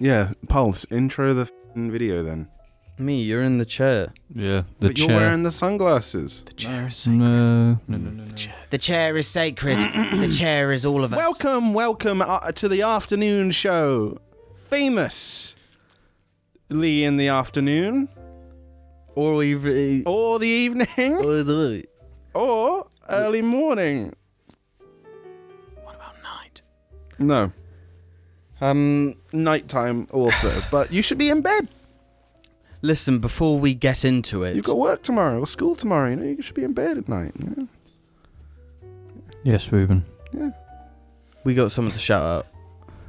Yeah, Pulse, intro the video then. Me, you're in the chair. Yeah, But you're wearing the sunglasses. The chair is sacred. No. The chair is sacred. The chair is all of us. Welcome to the afternoon show. Famously in the afternoon. Or Or the evening. Or early morning. What about night? No. Nighttime also. But you should be in bed. Listen, before we get into it... You've got work tomorrow or school tomorrow, you know, you should be in bed at night. You know? Yes, Ruben. Yeah. We got someone to shout out.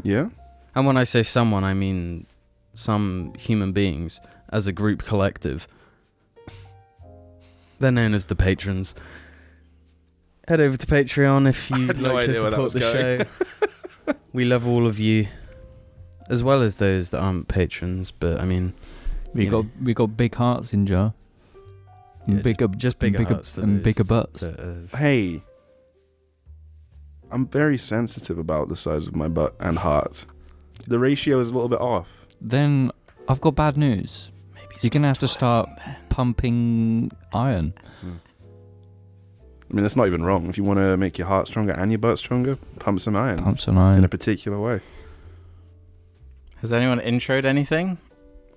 Yeah? And when I say someone, I mean some human beings as a group collective. They're known as the patrons. Head over to Patreon if you'd like to support the show. We love all of you, as well as those that aren't patrons, but I mean... We got big hearts in jar. And Yeah, bigger hearts for and those bigger butts. Hey. I'm very sensitive about the size of my butt and heart. The ratio is a little bit off. Then I've got bad news. Maybe You're gonna have to start pumping iron. I mean, that's not even wrong. If you want to make your heart stronger and your butt stronger, pump some iron. Pump some In iron. a particular way. Has anyone introed anything?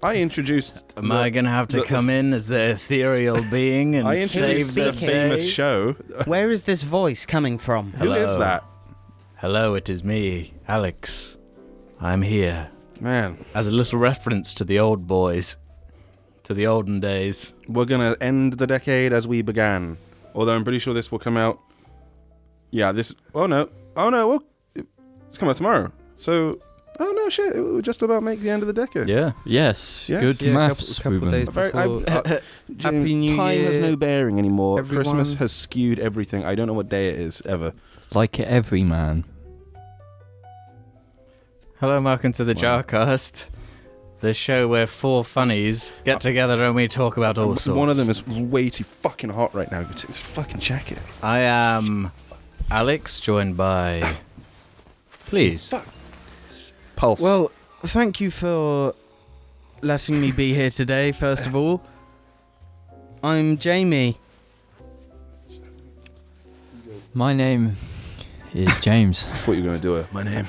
I introduced... Am I going to have to come in as the ethereal being and I save introduced the the famous day? show. Where is this voice coming from? Who is Hello. that? Hello, it is me, Alex. I'm here. Man, As a little reference to the old boys. To the olden days. we're going to end the decade as we began. Although I'm pretty sure this will come out... Yeah, this... Oh, no. Well, it's coming out tomorrow. So... Oh, no, shit. It will just about make the end of the decade. Yeah. Yes, Yeah. good Yeah, maths, couple Ruben. days James, Happy New time Year, has no bearing anymore. everyone. Christmas has skewed everything. I don't know what day it is, ever. Like every man. Hello, welcome to the Wow. JARCAST. The show where four funnies get together and we talk about all sorts. One of them is way too fucking hot right now. It's fucking check it. I am Alex, joined by... Please. Fuck. Pulse. Well, thank you for letting me be here today, first of all. I'm Jamie. My name is James. I thought you were going to do it. My name.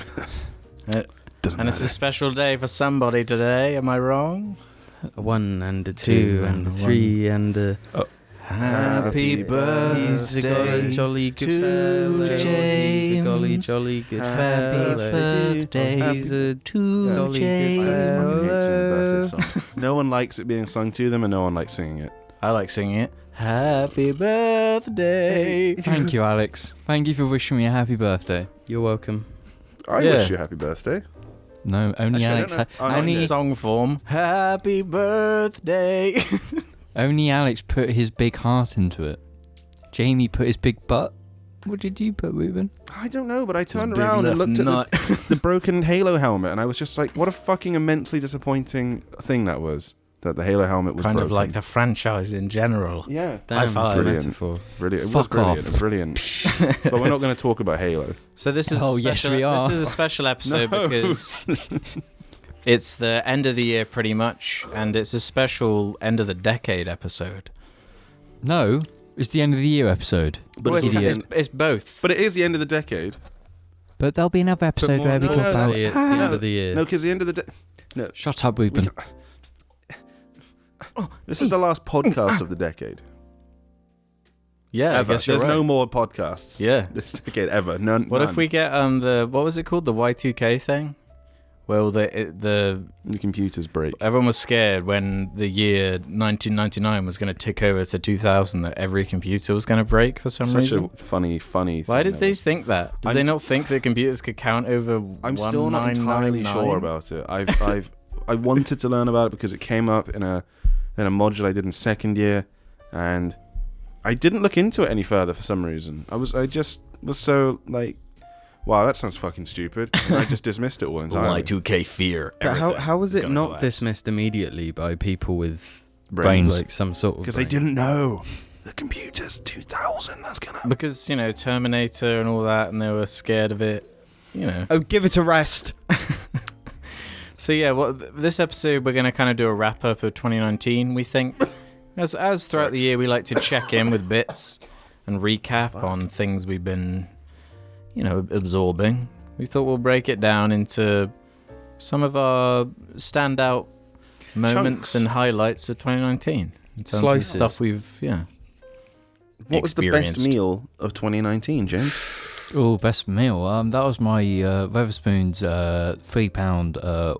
Doesn't And it's a matter. special day for somebody today, am I wrong? A 1 and a 2 and a 3 and a... Happy He's a golly birthday jolly good to fellow. He's a golly James. jolly good Happy fellow. birthday He's a to golly James. good fellow. No one likes it being sung to them and no one likes singing it. I like singing it. Happy birthday. Thank you, Alex. Thank you for wishing me a happy birthday. You're welcome. I Yeah. wish you a happy birthday. No, only Actually, I Alex. don't know. Oh, no, Only, yeah. Song form. Happy birthday. only Alex put his big heart into it. Jamie put his big butt. What did you put, Ruben? I don't know, but I turned big around and left looked at nut. the broken Halo helmet and I was just like, what a fucking immensely disappointing thing that was. That the Halo helmet was Kind broken. of like the franchise in general. Yeah. Damn, five. that's a metaphor. Brilliant. It Fuck was off. brilliant. But we're not going to talk about Halo. So this is Oh, a yes, special, we are. This is a special episode No. because it's the end of the year pretty much, and it's a special end of the decade episode. No, it's the end of the year episode. But Well, it's, idiot. it's both. but it is the end of the decade. But there'll be another episode more where we no, talk no, about... It's the end of the year. No, because the end of the Shut up, Ruben. This is the last podcast of the decade. Yeah, Ever. I guess you're There's right. no more podcasts. Yeah. This decade ever. None. What if we get what was it called, the Y2K thing? Well, the computers break? everyone was scared when the year 1999 was going to tick over to 2000 that every computer was going to break for some Such reason. a funny Why thing did that they was. think that? Did I'm they s- not think that computers could count over? I'm still not entirely 1999? sure about it. I wanted to learn about it because it came up in a module I did in second year, and I didn't look into it any further for some reason. I just was so like, wow, that sounds fucking stupid, and I just dismissed it all entirely. Y2K fear. But how was it gonna not collapse. dismissed immediately by people with Brains. like some sort of Because they brain? didn't know the computers 2000. That's gonna. Because Terminator and all that, and they were scared of it. Oh, give it a rest. So yeah, this episode we're going to kind of do a wrap up of 2019. We think, as throughout the year, we like to check in with bits and recap on things we've been, absorbing. We thought we'll break it down into some of our standout moments and highlights of 2019 in terms of stuff we've What was the best meal of 2019, James? Oh, best meal. That was my Weatherspoon's £3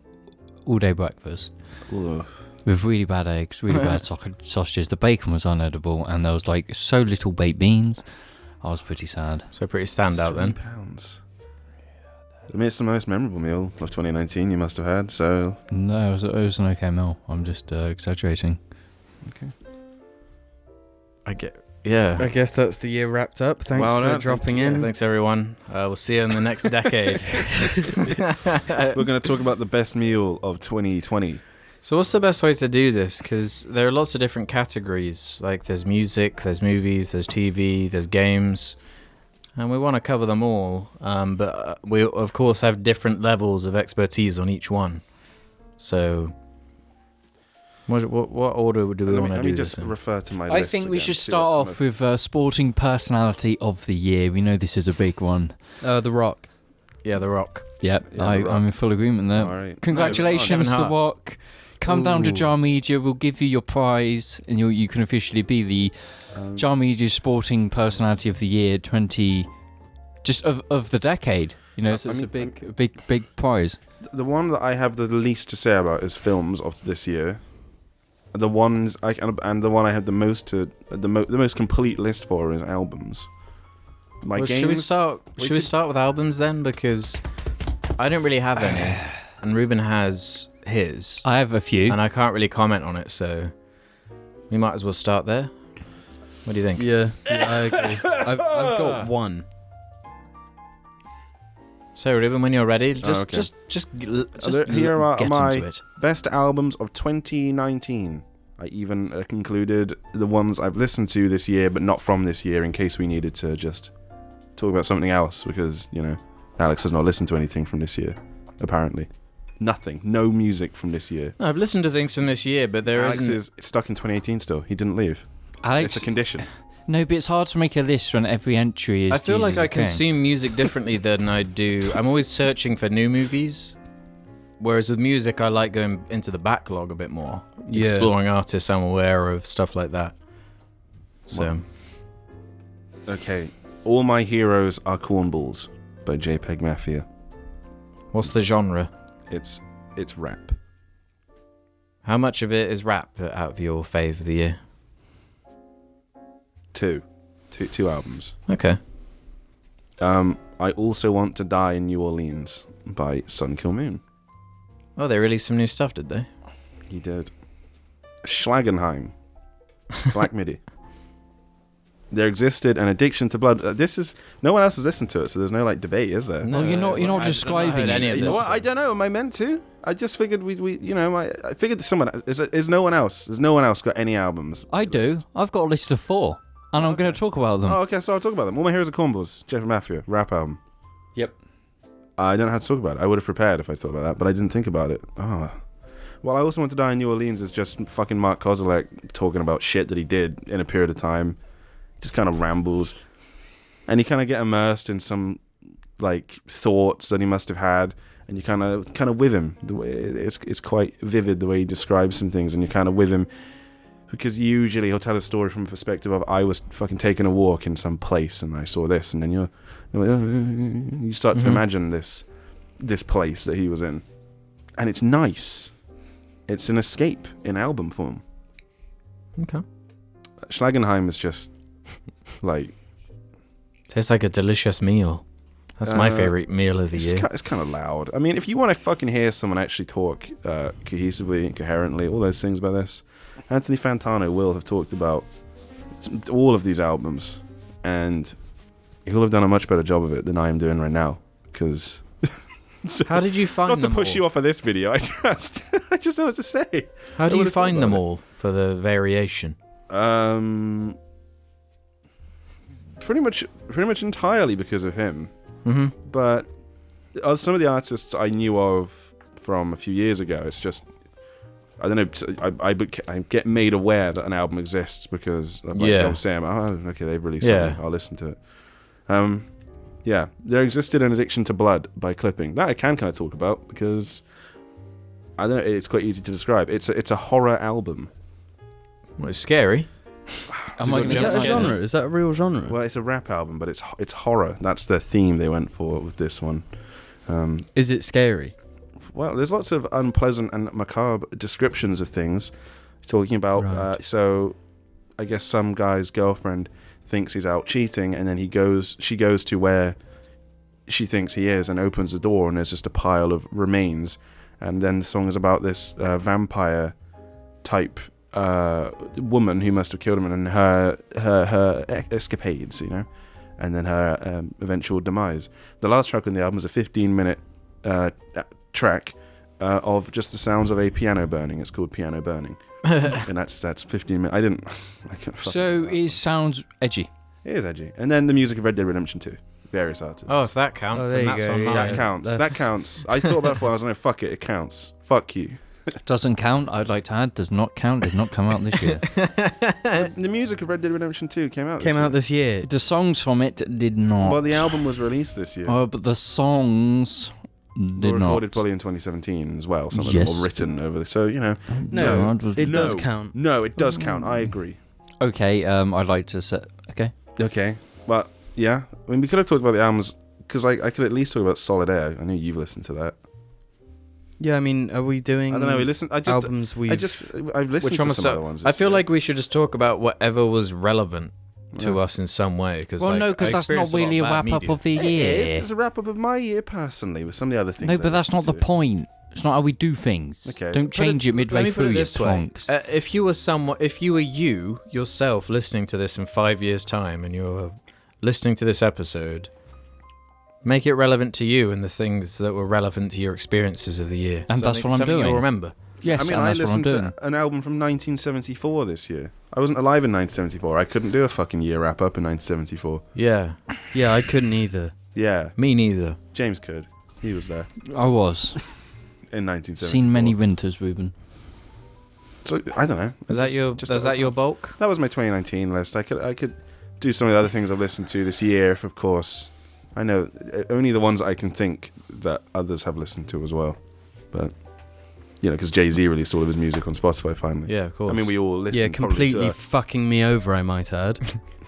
all-day breakfast. Ooh. With really bad eggs, really bad sausages. The bacon was unedible, and there was like so little baked beans. I was pretty sad. So pretty standout then. £3. I mean, it's the most memorable meal of 2019 you must have had. So no, it was an okay meal. I'm just exaggerating. Okay. I guess that's the year wrapped up. Thanks for dropping in. Thanks, everyone. We'll see you in the next decade. We're going to talk about the best meal of 2020. So what's the best way to do this? Because there are lots of different categories. Like there's music, there's movies, there's TV, there's games. And we want to cover them all. But we, of course, have different levels of expertise on each one. So what order do we want to do this in? Let me just refer to my list. I think we should start off with Sporting Personality of the Year. We know this is a big one. The Rock. Yeah, The Rock. Yep, I'm in full agreement there. All right. Congratulations, The Rock. Come down to Jar Media. We'll give you your prize, and you can officially be the Jar Media Sporting Personality of the Year of the decade. So it's a big prize. The one that I have the least to say about is films of this year. The ones and the one I have the most the most complete list for is albums. Games. Should we start with albums then? Because I don't really have any, and Ruben has his. I have a few, and I can't really comment on it, so we might as well start there. What do you think? Yeah, I agree. I've got one. So Ruben, when you're ready, just here are get my into it. Best albums of 2019. I even included the ones I've listened to this year, but not from this year, in case we needed to just talk about something else, because Alex has not listened to anything from this year, apparently. Nothing. No music from this year. No, I've listened to things from this year, but Alex is stuck in 2018 still. He didn't leave. Alex, it's a condition. No, but it's hard to make a list when every entry is. I feel Jesus like I King. consume music differently than I do. I'm always searching for new movies, whereas with music, I like going into the backlog a bit more, exploring artists I'm aware of, stuff like that. So, okay, All My Heroes Are Cornballs by JPEG Mafia. What's the genre? It's rap. How much of it is rap out of your fave of the year? Two albums. Okay. I Also Want to Die in New Orleans by Sun Kill Moon. Oh, they released some new stuff, did they? He did. Schlagenheim, Black Midi. There existed an addiction to blood. No one else has listened to it, so there's no debate, is there? No, you're not describing any of this. You know what? I don't know. Am I meant to? I just figured I figured someone is no one else. There's no one else got any albums. I do. I've got a list of 4, and I'm going to talk about them. Oh, okay. So I'll talk about them. All My Heroes Are Cornballs, JPEG Mafia, rap album. Yep. I don't know how to talk about it. I would have prepared if I thought about that, but I didn't think about it. Oh. Well, I Also Want to Die in New Orleans is just fucking Mark Kozelek talking about shit that he did in a period of time. Just kind of rambles. And you kind of get immersed in some, thoughts that he must have had. And you kind of with him. The way it's quite vivid the way he describes some things. And you're kind of with him. Because usually he'll tell a story from a perspective of, I was fucking taking a walk in some place and I saw this. And then you're like, oh, you start to imagine this place that he was in. And it's nice. It's an escape in album form. Okay. Schlagenheim is just tastes like a delicious meal. That's my favorite meal of the year. It's kind of loud. I mean, if you want to fucking hear someone actually talk cohesively and coherently, all those things about this, Anthony Fantano will have talked about all of these albums, and he'll have done a much better job of it than I am doing right now. Because how did you find them? Not to push you off of this video, I just don't know what to say. How do you find them all for the variation? Pretty much entirely because of him. Mm-hmm. But some of the artists I knew of from a few years ago. It's just, I don't know. I get made aware that an album exists because I'm saying, oh, okay, they've released something. I'll listen to it. Yeah, there existed an Addiction to Blood by Clipping. That I can kind of talk about because I don't know. It's quite easy to describe. It's a horror album. Well, it's scary. Is that a genre? Is that a real genre? Well, it's a rap album, but it's horror. That's the theme they went for with this one. Is it scary? Well, there's lots of unpleasant and macabre descriptions of things. Talking about, so I guess some guy's girlfriend thinks he's out cheating, and then she goes to where she thinks he is and opens the door, and there's just a pile of remains. And then the song is about this vampire type woman who must have killed him, and her escapades, and then her eventual demise. The last track on the album is a 15-minute track of just the sounds of a piano burning. It's called Piano Burning. And that's 15 minutes. So it sounds edgy. It is edgy. And then the music of Red Dead Redemption 2. Various artists. Oh, if that counts, then that's on mine. That counts. That counts. I thought about it before. I was like, fuck it. It counts. Fuck you. Doesn't count. I'd like to add, does not count. Did not come out this year. The music of Red Dead Redemption 2 came out this year. The songs from it did not. Well, the album was released this year. Oh, but the songs did not. Recorded probably in 2017 as well. Some of them were written over. So, No, it does count. No, it does count. I agree. Okay, I'd like to say... Okay. Well, yeah. I mean, we could have talked about the albums, because I could at least talk about Solid Air. I know you've listened to that. Yeah, I mean, are we doing... I don't know, albums I've listened to some other ones. I feel like we should just talk about whatever was relevant to us in some way. No, because that's not really a wrap-up of the year. It is, it's a wrap-up of my year, personally, with some of the other things. No, but that's not the point. It's not how we do things. Okay. Don't change it midway through, you plonks. If you were you yourself listening to this in 5 years' time, and you're listening to this episode, make it relevant to you and the things that were relevant to your experiences of the year. And that's what I'm doing. You'll remember. Yes, I mean, I listened to an album from 1974 this year. I wasn't alive in 1974. I couldn't do a fucking year wrap-up in 1974. Yeah. Yeah, I couldn't either. Yeah. Me neither. James could. He was there. I was. In 1974. Seen many winters, Ruben. So, I don't know. Is that your bulk? That was my 2019 list. I could do some of the other things I've listened to this year, of course. I know only the ones I can think that others have listened to as well. But, because Jay-Z released all of his music on Spotify finally. Yeah, of course. I mean, we all listened. Yeah, completely fucking me over, I might add.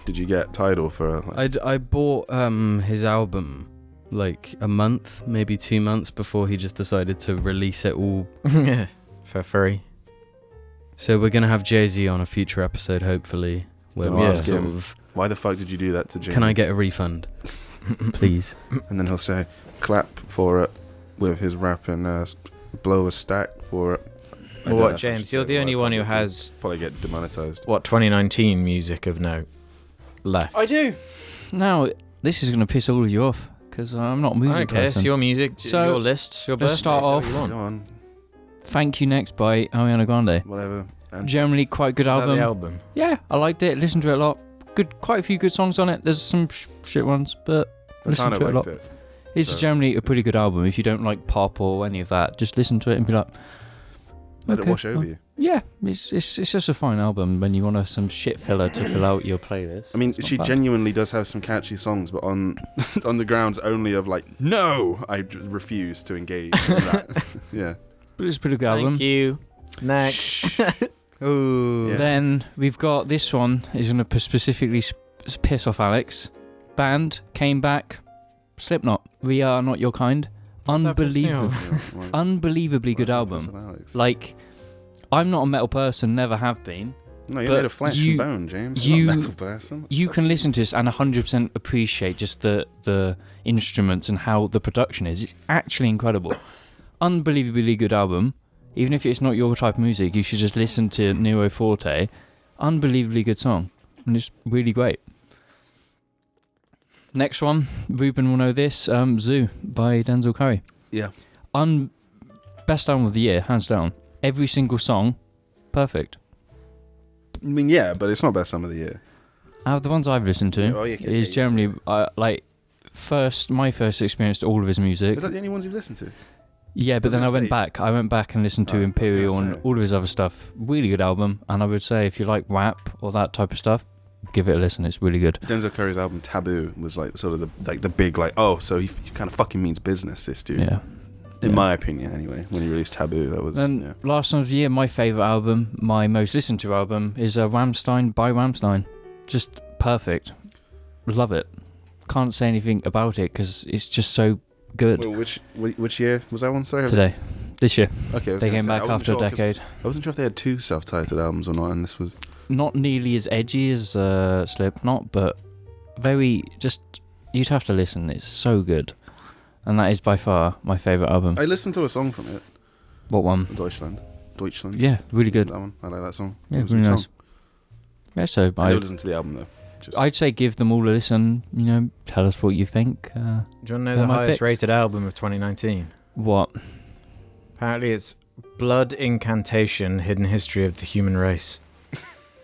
Did you get Tidal for... I bought his album like a month, maybe 2 months before he just decided to release it all for free. So we're going to have Jay-Z on a future episode, hopefully. Where we ask him, why the fuck did you do that to Jay-Z? Can I get a refund? Please. And then he'll say, clap for it with his rap and blow a stack for it. Well, what, James? You're the only one who has... Probably get demonetized. What, 2019 music of note left? I do. Now, this is going to piss all of you off, because I'm not a music person. It's your music, so your list, your birthday. Let's start off. Go on. Thank You Next by Ariana Grande. Whatever. And generally quite good album. Is that the album? Yeah, I liked it. Listened to it a lot. Quite a few good songs on it. There's some shit ones, but listen to it a lot. It's generally a pretty good album. If you don't like pop or any of that, just listen to it and be like, let it wash over you. Yeah, it's just a fine album when you want some shit filler to fill out your playlist. I mean, she genuinely does have some catchy songs, but on the grounds only of like, no, I refuse to engage in that. Yeah. But it's a pretty good album. Thank you. Next. Ooh. Yeah. Then we've got this one. Is going to specifically piss off Alex. Band came back. Slipknot. We Are Not Your Kind. Unbelievably good album. Like, I'm not a metal person, never have been. No, you're made of flesh and bone, James. You're not a metal person. You can listen to this and 100% appreciate just the instruments and how the production is. It's actually incredible. Unbelievably good album. Even if it's not your type of music, you should just listen to Nero Forte. Unbelievably good song. And it's really great. Next one, Ruben will know this. Zoo by Denzel Curry. Yeah. Best album of the year, hands down. Every single song, perfect. I mean, yeah, but it's not best album of the year. Out of the ones I've listened to, is generally my first experience to all of his music. Is that the only ones you've listened to? Yeah, but then I went back and listened to Imperial and all of his other stuff. Really good album, and I would say if you like rap or that type of stuff, give it a listen. It's really good. Denzel Curry's album Taboo was like sort of the big so he kind of fucking means business, this dude. Yeah. In my opinion, anyway, when he released Taboo, that was. Then last song of the year, my favourite album, my most listened to album, is Rammstein by Rammstein. Just perfect. Love it. Can't say anything about it because it's just so good. Well, which year was that one? Sorry. Today. This year. Okay. They came back after a decade. I wasn't sure if they had 2 self-titled albums or not, and this was. Not nearly as edgy as Slipknot, but very just. You'd have to listen. It's so good, and that is by far my favourite album. I listened to a song from it. What one? Deutschland. Yeah, really good. That one. I like that song. Yeah, really nice. Yeah, so I never listened to the album though. I'd say give them all a listen. Tell us what you think. Do you want to know the highest rated album of 2019? What? Apparently, it's Blood Incantation: Hidden History of the Human Race.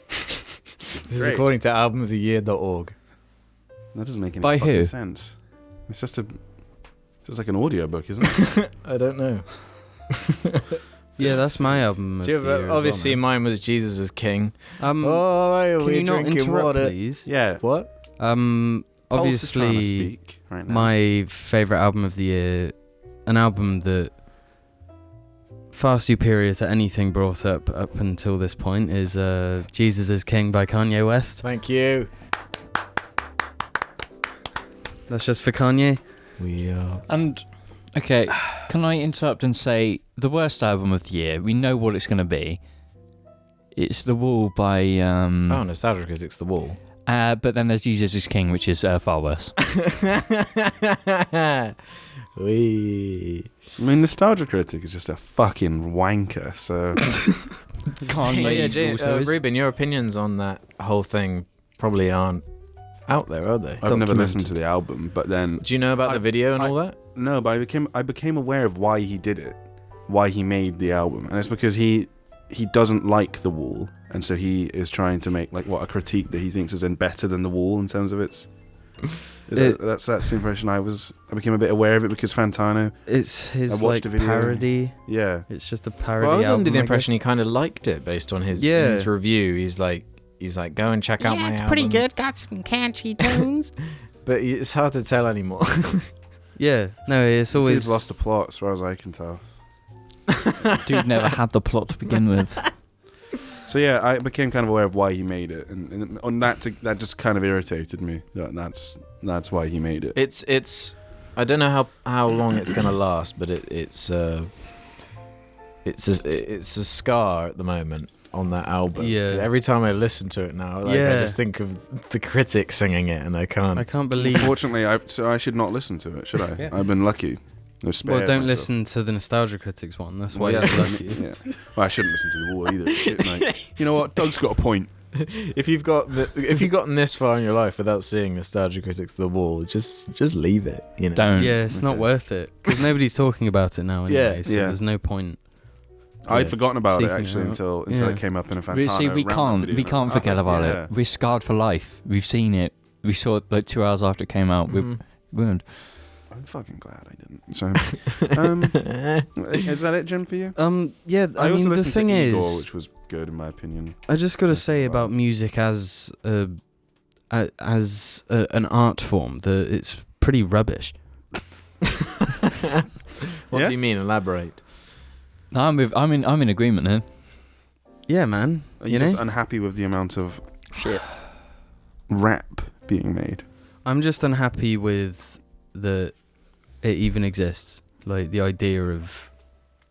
This is according to albumoftheyear.org. That doesn't make any By fucking who? sense. It's just like an audiobook, isn't it? I don't know. Yeah, that's my album of the year. Obviously, mine was Jesus is King. Can you not interrupt, please? Yeah. What? Obviously, speak right now. my favourite album of the year, an album that far superior to anything brought up until this point, is Jesus is King by Kanye West. Thank you. That's just for Kanye. We are. And okay, can I interrupt and say the worst album of the year? We know what it's going to be. It's The Wall by. Nostalgia Critics, The Wall. But then there's Jesus is King, which is far worse. I mean, Nostalgia Critic is just a fucking wanker, so. Ruben, your opinions on that whole thing probably aren't out there, are they? I've never listened to the album, but then. Do you know about the video and all that? No, but I became aware of why he did it, why he made the album, and it's because he doesn't like The Wall, and so he is trying to make a critique that he thinks is better than The Wall in terms of its. That's the impression I became a bit aware of it because Fantano. It's his parody. Yeah, it's just a parody. Well, I was album, under the impression he kind of liked it based on his review. He's like, go and check out my album. Yeah, it's pretty good. Got some catchy tunes. But it's hard to tell anymore. Yeah, no, it's always. He's lost the plot as far as I can tell. Dude never had the plot to begin with. So yeah, I became kind of aware of why he made it, and on that just kind of irritated me. That's why he made it. It's I don't know how long it's gonna last, but it's a scar at the moment on that album. Yeah. Every time I listen to it now, I just think of the Critics singing it, and I can't believe. Fortunately, so I should not listen to it, should I? Yeah. I've been lucky. Well, don't listen to the Nostalgia Critics one. That's why you're lucky. Yeah. Well, I shouldn't listen to The Wall either. Shit, mate. You know what? Doug's got a point. If you've gotten this far in your life without seeing Nostalgia Critics The Wall, just leave it. You know. Don't. Yeah, it's not worth it because nobody's talking about it now anyway. So there's no point. I'd forgotten about it actually until it came up in a Fantano. See, we can't forget about it. We're scarred for life. We've seen it. We saw it 2 hours after it came out. We're ruined. I'm fucking glad I didn't. So, is that it, Jim, for you? Yeah. I also mean, the listened thing to is, Igor, which was good in my opinion. I just got to say about music as an art form that it's pretty rubbish. What do you mean? Elaborate. No, I'm in agreement here. Yeah, man. Are you just unhappy with the amount of shit rap being made? I'm just unhappy with that it even exists. Like the idea of.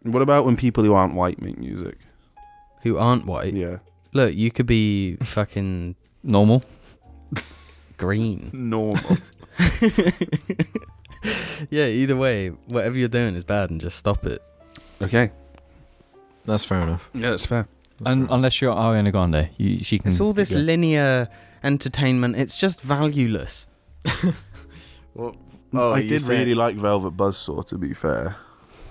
What about when people who aren't white make music? Who aren't white? Yeah. Look, you could be fucking normal. Green. Normal. Yeah, either way, whatever you're doing is bad and just stop it. Okay. That's fair enough. Yeah, that's fair. Unless you're Ariana Grande, she can. It's all this linear entertainment. It's just valueless. I did really like Velvet Buzzsaw, to be fair.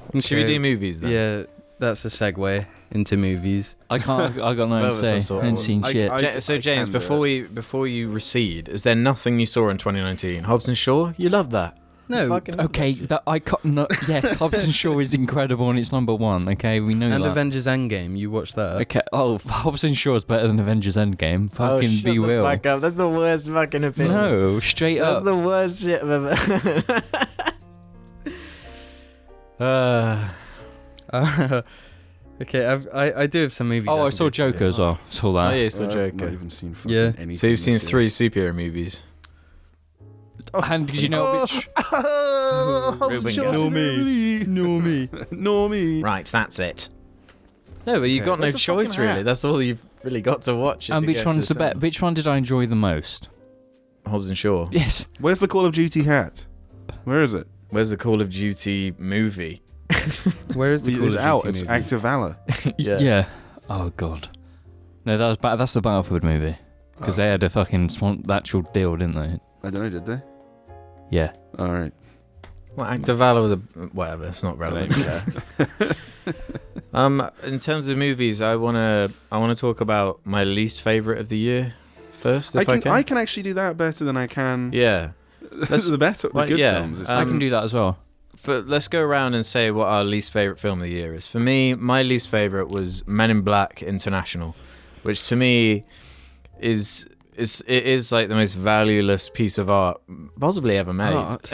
Okay. Should we do movies then? Yeah, that's a segue into movies. I got no to say. I haven't seen shit. So James, before you recede, is there nothing you saw in 2019? Hobbs and Shaw, you loved that. No. Fucking Okay, that I can't. No, yes, Hobbs & Shaw is incredible and it's number one. Okay, we know And that. Avengers Endgame, you watched that? Okay. Oh, Hobbs & Shaw is better than Avengers Endgame. Fucking shut be the real. fuck up. That's the worst fucking opinion. No, straight That's up. the worst shit I've ever. Okay, I do have some movies. Oh, I would saw go through. Joker as well. Saw Oh that. yeah, so I've Joker. not even seen fucking Yeah. anything. So you've seen this year. 3 superhero movies. And did you know which? Ruben got it. No me. Right, that's it. No, but you Okay. got no That's a choice fucking really. hat. That's all you've really got to watch. And which one's the best? Which one did I enjoy the most? Hobbs and Shaw. Yes. Where's the Call of Duty hat? Where is it? Where's the Call of Duty movie? Where is the Call It's of out. Duty It's movie? Act of Valor. Yeah. Oh god. No, that was that's the Battlefield movie because they had a fucking actual deal, didn't they? I don't know. Did they? Yeah. All right. Well, Act of Valor was a whatever. It's not relevant. In terms of movies, I wanna talk about my least favorite of the year first. If I can. I can actually do that better than I can. Yeah. The better, the Well, good yeah. films. It's I can do that as well. Let's go around and say what our least favorite film of the year is. For me, my least favorite was Men in Black International, which to me is like the most valueless piece of art possibly ever made. Art?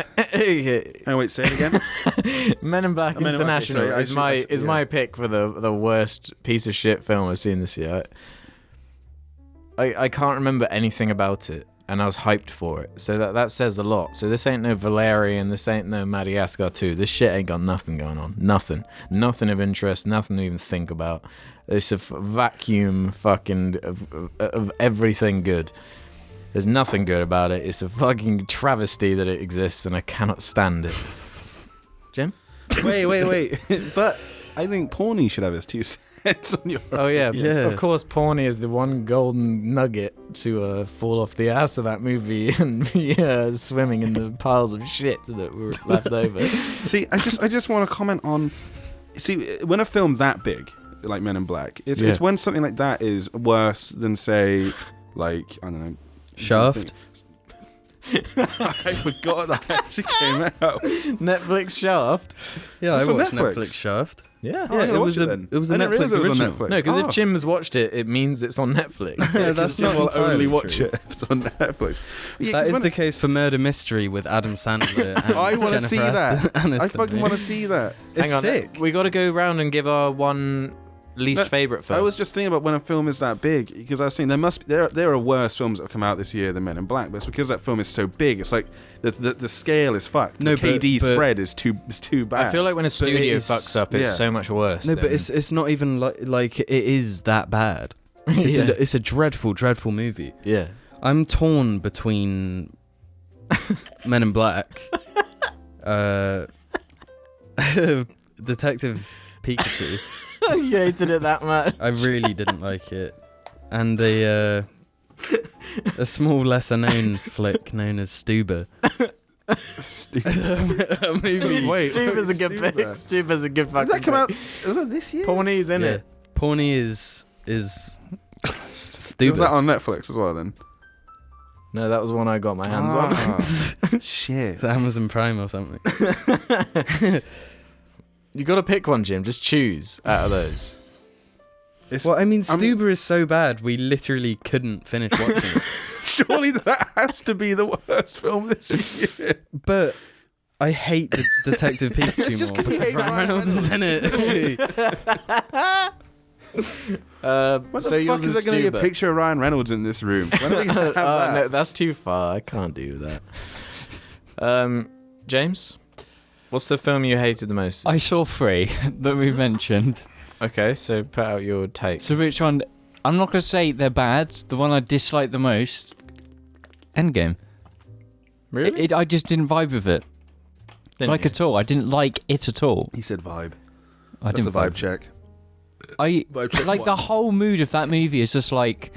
Oh wait, say it again. Men in Black Men in Black, International sorry, is my pick for the worst piece of shit film I've seen this year. I can't remember anything about it, and I was hyped for it. So that says a lot. So this ain't no Valerian, this ain't no Madagascar 2. This shit ain't got nothing going on. Nothing of interest, nothing to even think about. It's a vacuum fucking of everything good. There's nothing good about it. It's a fucking travesty that it exists, and I cannot stand it. Jim? Wait. But I think Pawnee should have his 2 cents on your. Oh yeah, Yeah. Of course, Pawnee is the one golden nugget to fall off the ass of that movie and be swimming in the piles of shit that were left over. See, I just want to comment on. See, when a film's that big, like Men in Black, it's when something like that is worse than say, like I don't know, Shaft. I forgot that actually came out. Netflix Shaft. Yeah, It's I on watched Netflix. Netflix Shaft. Yeah. Oh, I'm gonna watch then. it was a I didn't Netflix realise it was on original. Netflix. No, because Oh. if Jim has watched it, it means it's on Netflix. Yeah, that's not I'll entirely only watch true. it if it's on Netflix. Yeah, That 'cause is when the it's- case for Murder Mystery with Adam Sandler. And I want to Jennifer see that. Aniston. I fucking want to see that. It's Hang on, sick. we got to go round and give our one least No, favorite first. I was just thinking about when a film is that big, because I was saying there are worse films that have come out this year than Men in Black, but it's because that film is so big. It's like the scale is fucked. No, the KD but- spread is too bad. I feel like when a studio it's- fucks up, it's yeah. so much worse. No, than- but it's not even like it is that bad. It's, Yeah. it's a dreadful movie. yeah. I'm torn between Men in Black, Detective Pikachu. You hated it that much. I really didn't like it, and a small lesser known flick known as Stuber. A movie. Wait, Stuba's a good pick. Stuba. Stuba's a good fucking Did that come pick. out? Was that this year? Pawnee's in Yeah. it. Pawnee is Was Stuber. that on Netflix as well then? No, that was one I got my hands on. Ah, Shit. It's Amazon Prime or something. You got to pick one, Jim. Just choose out of those. It's, Well, I mean, I'm- Stuber is so bad we literally couldn't finish watching it. surely that has to be the worst film this year. But I hate Detective Pikachu Just more 'cause you because hate Ryan Ryan Reynolds is in it. What So the yours fuck is there going to be a Stuber. picture of Ryan Reynolds in this room? When are we going to have that? No, that's too far. I can't do that. James, what's the film you hated the most? I saw 3 that we mentioned. Okay, so put out your take. So which one? I'm not gonna say they're bad. The one I disliked the most, Endgame. Really? I just didn't vibe with it Didn't you? at all. I didn't like it at all. He said vibe. I That's didn't a vibe check. I Vibe check like the one. whole mood of that movie is just like,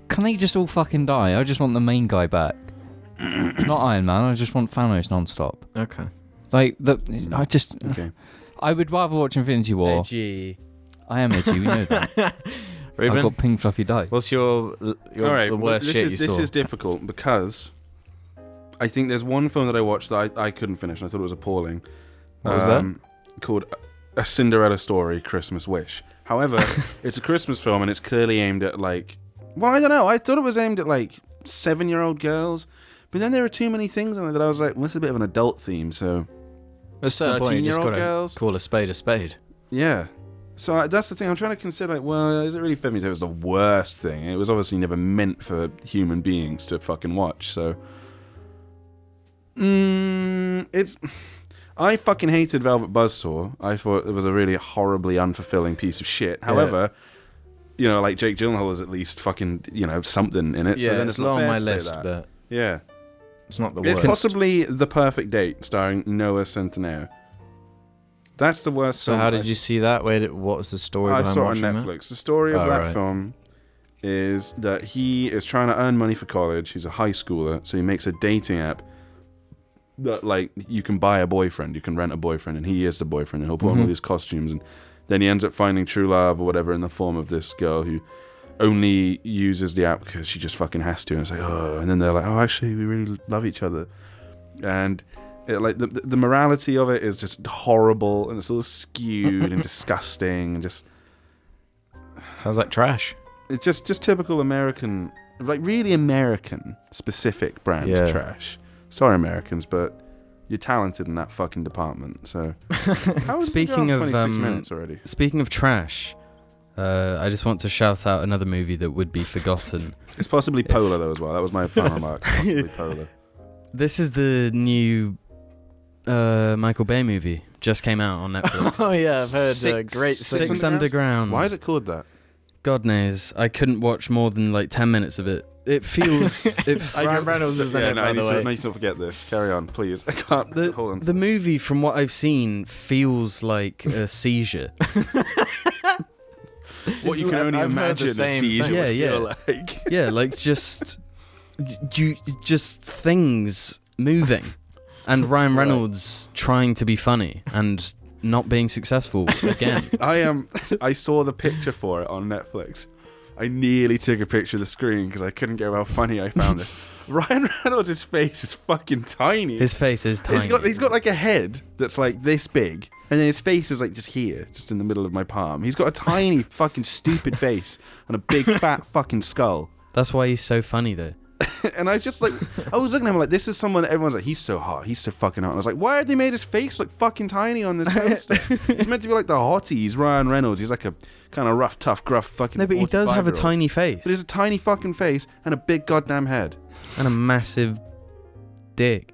can they just all fucking die? I just want the main guy back. Not Iron Man. I just want Thanos non-stop. Okay. Like Okay. I would rather watch Infinity War. Edgy. I am edgy. We know that. I've Ruben, got pink fluffy dice. what's your All right. the well, worst this shit is you this saw? is difficult because I think there's one film that I watched that I couldn't finish, and I thought it was appalling. What was that? Called A Cinderella Story, Christmas Wish. However, it's a Christmas film, and it's clearly aimed at, like... Well, I don't know. I thought it was aimed at, like, 7-year-old girls. But then there are too many things in it that I was like, well, this is a bit of an adult theme, so... At a certain point, you just got girls. to call a spade a spade. Yeah. So that's the thing. I'm trying to consider, like, well, is it really for me? So it was the worst thing. It was obviously never meant for human beings to fucking watch, so... It's... I fucking hated Velvet Buzzsaw. I thought it was a really horribly unfulfilling piece of shit. However, you know, like Jake Gyllenhaal is at least fucking, you know, something in it. Yeah, so then it's not not on fair my to say list, that. but yeah, it's not the it's worst. possibly The Perfect Date, starring Noah Centineo. That's the worst. So film how did you see that? What was the story I behind saw it on watching Netflix. The story of Oh, that right. film is that he is trying to earn money for college. He's a high schooler, so he makes a dating app that, like, you can buy a boyfriend, you can rent a boyfriend, and he is the boyfriend, and he'll put on all these costumes, and then he ends up finding true love or whatever in the form of this girl who only uses the app because she just fucking has to, and it's like, oh, and then they're like, oh, actually, we really love each other, and it, like the morality of it is just horrible, and it's all skewed and disgusting, and just Sounds like trash. it's just typical American, like really American specific brand Yeah. trash. Sorry, Americans, but you're talented in that fucking department. So, how is Speaking of 26 minutes already? Speaking of trash, I just want to shout out another movie that would be forgotten. It's possibly Polar though as well. That was my final remark. Possibly Polar. This is the new Michael Bay movie. Just came out on Netflix. Oh yeah, I've heard Six- great Six things. Underground. Why is it called that? God knows. I couldn't watch more than like 10 minutes of it. It feels... Ryan Reynolds is in it, no, by I the need way. to not forget this. Carry on, please. I can't. Hold on. The movie, from what I've seen, feels like a seizure. What you can only I've heard the imagine a same seizure thing. would Yeah, feel yeah. like. Yeah, like just things moving, and Ryan Reynolds trying to be funny and not being successful again. I saw the picture for it on Netflix. I nearly took a picture of the screen because I couldn't get how funny I found this. Ryan Reynolds' face is fucking tiny. His face is tiny. He's got like a head that's like this big, and then his face is like just here, just in the middle of my palm. He's got a tiny fucking stupid face and a big fat fucking skull. That's why he's so funny though. And I just like, I was looking at him like, this is someone that everyone's like, he's so hot, he's so fucking hot. And I was like, why have they made his face look fucking tiny on this poster? He's meant to be like the hottie. He's Ryan Reynolds. He's like a kind of rough, tough, gruff fucking. No, but he does have a 45-year-old. tiny face But he has a tiny fucking face and a big goddamn head. and a massive dick.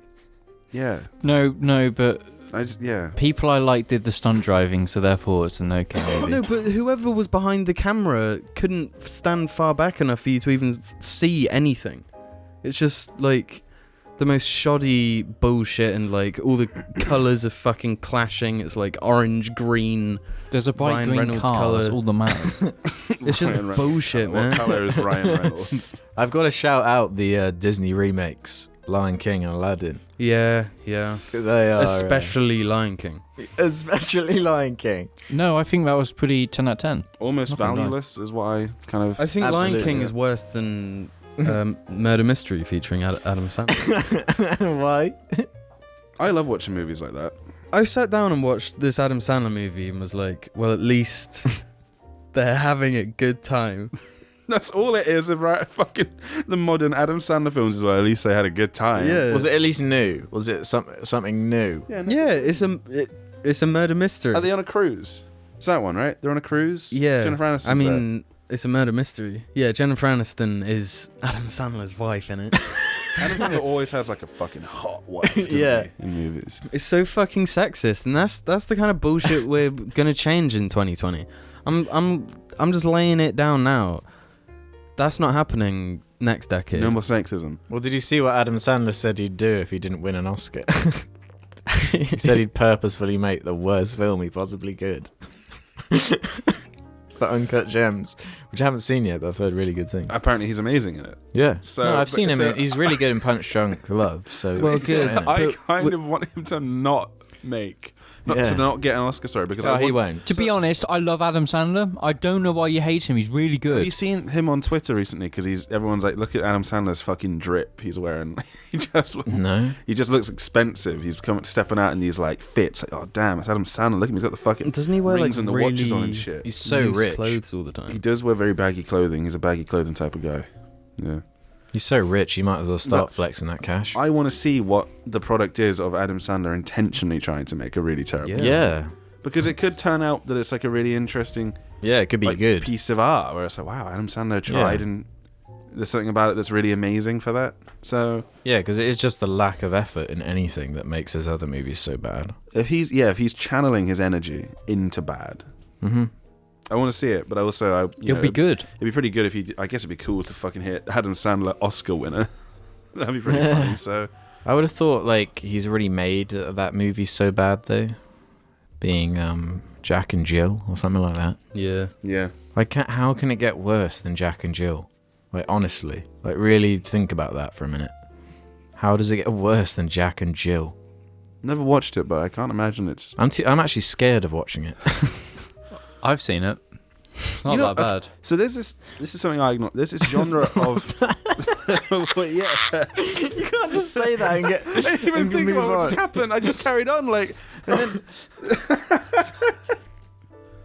Yeah, No, but yeah. people I like did the stunt driving, so therefore it's an okay movie. No, but whoever was behind the camera couldn't stand far back enough for you to even see anything. It's just like the most shoddy bullshit, and like all the colours are fucking clashing. It's like orange, green. There's a bright Ryan green Reynolds car. colour. That's all that matters. It's just Ryan Reynolds. bullshit, man. What colour is Ryan Reynolds? I've got to shout out the Disney remakes, Lion King and Aladdin. Yeah. They are Especially Lion King. especially Lion King. No, I think that was pretty 10 out of 10. Almost Nothing like- valueless is what I kind of. I think Lion Absolutely, King yeah. is worse than Murder Mystery featuring Adam Sandler. Why? I love watching movies like that. I sat down and watched this Adam Sandler movie and was like, well, at least they're having a good time. That's all it is. Right, fucking the modern Adam Sandler films as well. At least they had a good time. Yeah. Was it at least new? Was it something new? Yeah. Yeah, it's a murder mystery. Are they on a cruise? It's that one, right? They're on a cruise. Yeah. Jennifer Aniston's I mean, it's a murder mystery. Yeah, Jennifer Aniston is Adam Sandler's wife in it. Adam Sandler always has like a fucking hot wife, doesn't Yeah. he, in movies. It's so fucking sexist, and that's the kind of bullshit we're gonna change in 2020. I'm just laying it down now. That's not happening next decade. No more sexism. Well, did you see what Adam Sandler said he'd do if he didn't win an Oscar? He said he'd purposefully make the worst film he possibly could. For Uncut Gems, which I haven't seen yet, but I've heard really good things. Apparently, he's amazing in it. Yeah. So- no, I've but seen him. so- He's really good in Punch Drunk Love. So Well, good. I But kind of want him to not make. To not get an Oscar, sorry, because he won't. To be honest, I love Adam Sandler. I don't know why you hate him. He's really good. Have you seen him on Twitter recently? Because everyone's like, look at Adam Sandler's fucking drip he's wearing. He just looks expensive. He's stepping out in these like fits. Like, oh damn, it's Adam Sandler. Look at him. He's got the fucking doesn't he wear rings like and the really watches on and shit. He's so rich. Clothes all the time. He does wear very baggy clothing. He's a baggy clothing type of guy. Yeah. He's so rich, he might as well start flexing that cash. I want to see what the product is of Adam Sandler intentionally trying to make a really terrible. Yeah. Because it could turn out that it's like a really interesting. Yeah, it could be good piece of art where it's like, wow, Adam Sandler tried and there's something about it that's really amazing for that. So yeah, because it is just the lack of effort in anything that makes his other movies so bad. If he's channeling his energy into bad. Mm-hmm. I want to see it, but also it'll be good. It'd be pretty good if I guess it'd be cool to fucking hit Adam Sandler Oscar winner. That'd be pretty funny. So I would have thought like he's already made that movie so bad though, being Jack and Jill or something like that. Yeah. Like how can it get worse than Jack and Jill? Like honestly, like really think about that for a minute. How does it get worse than Jack and Jill? Never watched it, but I can't imagine it's. I'm actually scared of watching it. I've seen it. It's not that bad. So this is something I ignore. There's this genre of. But yeah, you can't just say that and get. I didn't even think about what just happened. I just carried on and then.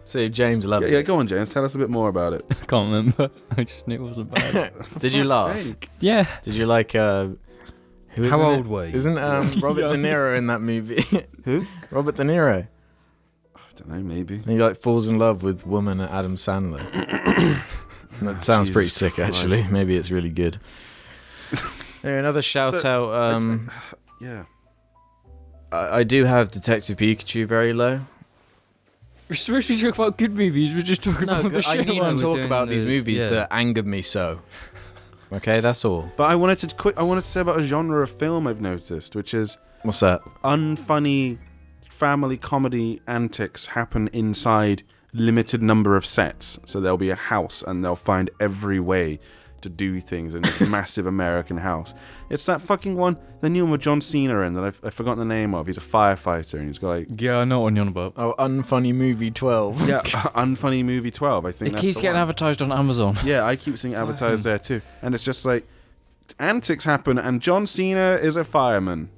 So James loved it. Yeah, go on, James. Tell us a bit more about it. I can't remember. I just knew it wasn't bad. Did you laugh? Yeah. Did you like? How old were you? Isn't Robert De Niro in that movie? Who? Robert De Niro. I don't know, maybe. And he falls in love with woman Adam Sandler. That sounds pretty sick, actually. Maybe it's really good. Anyway, another shout out. Yeah. I do have Detective Pikachu very low. We're supposed to talk about good movies. We're just talking about the I shit need to ones. talk about these movies that angered me so. Okay, that's all. But I wanted to say about a genre of film I've noticed, which is What's that? unfunny family comedy antics happen inside limited number of sets. So there'll be a house and they'll find every way to do things in this massive American house. It's that fucking one, the new one with John Cena in that I've forgotten the name of. He's a firefighter and he's got like... Yeah, I know what you're on about. Oh, Unfunny Movie 12. Yeah, Unfunny Movie 12. I think it that's keeps the getting one. advertised on Amazon. Yeah, I keep seeing advertised there too. And it's just like, antics happen and John Cena is a fireman.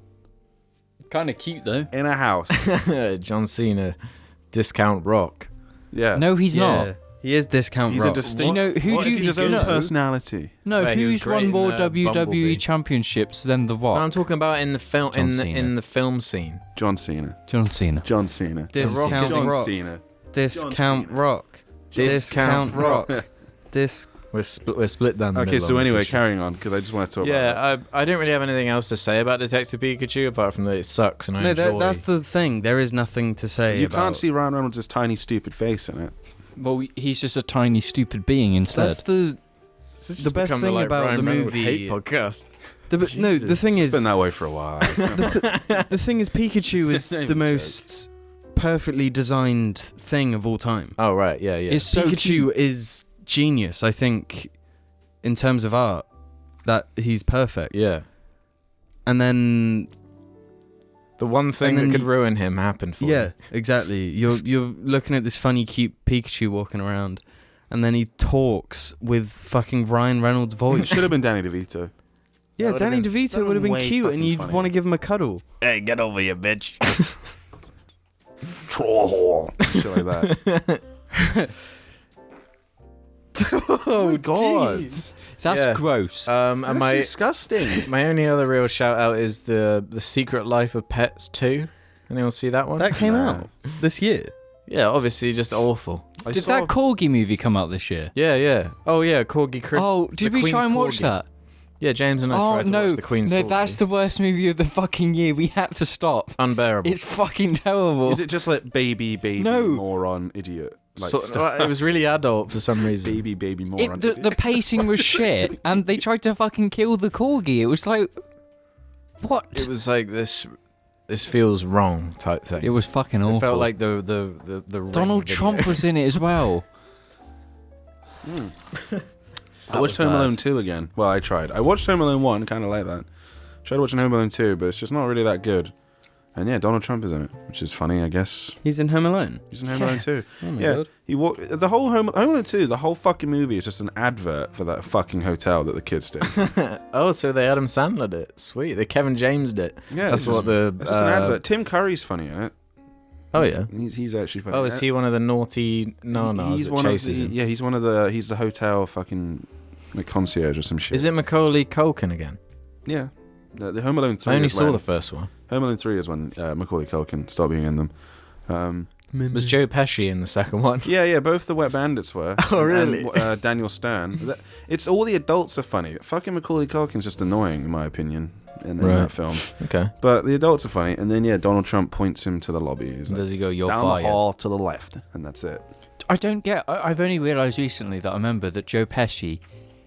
Kind of cute though. In a house. John Cena, Discount Rock. Yeah. No, he's not. He is Discount He's Rock. a distinct... Do you know who He's his own personality. No, Wait, he was who's great won in, more Bumblebee. WWE championships than The Rock? No, I'm talking about in the film in the film scene. John Cena. John Cena. John Cena. Discount John Rock. Cena. Discount Rock. Discount Rock. We're split down the Okay, middle so on this anyway, issue. carrying on, because I just want to talk about it. I don't really have anything else to say about Detective Pikachu apart from that it sucks and I enjoy. That's the thing. There is nothing to say You about... can't see Ryan Reynolds' tiny, stupid face in it. Well, he's just a tiny, stupid being instead. That's the best thing about the movie. Podcast. The thing It's is... been that way for a while. the thing is, Pikachu is It's the most perfectly designed thing of all time. Oh right, yeah. It's so Pikachu cute. is genius, I think, in terms of art. That he's perfect. Yeah. And then... The one thing that then could ruin him happened for Yeah, him. exactly. You're looking at this funny, cute Pikachu walking around, and then he talks with fucking Ryan Reynolds' It voice. should have been Danny DeVito. Yeah, would've Danny been- DeVito that would have been way cute, and fucking you'd funny. want to give him a cuddle. Hey, get over here, bitch. Troll. Shit like that. Oh my god. That's Yeah. gross. And That's my disgusting. my only other real shout out is the Secret Life of Pets 2. Anyone see that one? That came Nah. out this year. Yeah, obviously just awful. I Did saw that Corgi movie come out this year? Yeah. Oh yeah, Corgi. Oh, did the we try Queen's and watch Corgi. that? Yeah, James and I Oh tried to no, watch the Queen's no, Corgi. that's the worst movie of the fucking year. We had to stop. unbearable. It's fucking terrible. Is it just like baby No. moron idiot? Like stuff. It was really adult for some reason. baby moron. idiot. The pacing was shit, and they tried to fucking kill the corgi. It was like, what? It was like this feels wrong type thing. It was fucking awful. It felt like the Donald Ring Trump video. was in it as well. I watched Home Alone 2 again. Well, I tried. I watched Home Alone 1, kind of like that. Tried watching Home Alone 2, but it's just not really that good. And yeah, Donald Trump is in it, which is funny, I guess. He's in Home Alone. He's in Home Alone 2. Oh my Yeah, god. the whole Home Alone 2, the whole fucking movie is just an advert for that fucking hotel that the kids stay in. Oh, so they Adam Sandler'd it. Sweet. They Kevin James'd it. Yeah, That's it's what it's just an advert. Tim Curry's funny in it. Oh, yeah. He's actually funny. Oh, is he one of the naughty nanas He's that one of chases the, him? yeah, he's the hotel fucking like concierge or some shit. Is it Macaulay Culkin again? Yeah. The Home Alone 3 I only is saw when, the first one. Home Alone 3 is when Macaulay Culkin stopped being in them. Was Joe Pesci in the second one? Yeah, both the Wet Bandits were. Oh, really? And Daniel Stern. It's all the adults are funny. Fucking Macaulay Culkin's just annoying, in my opinion, in that film. Okay. But the adults are funny. And then, Donald Trump points him to the lobby. He's like, Does he go, "You're down fired"? the hall to the left. And that's it. I don't get. I've only realised recently that I remember that Joe Pesci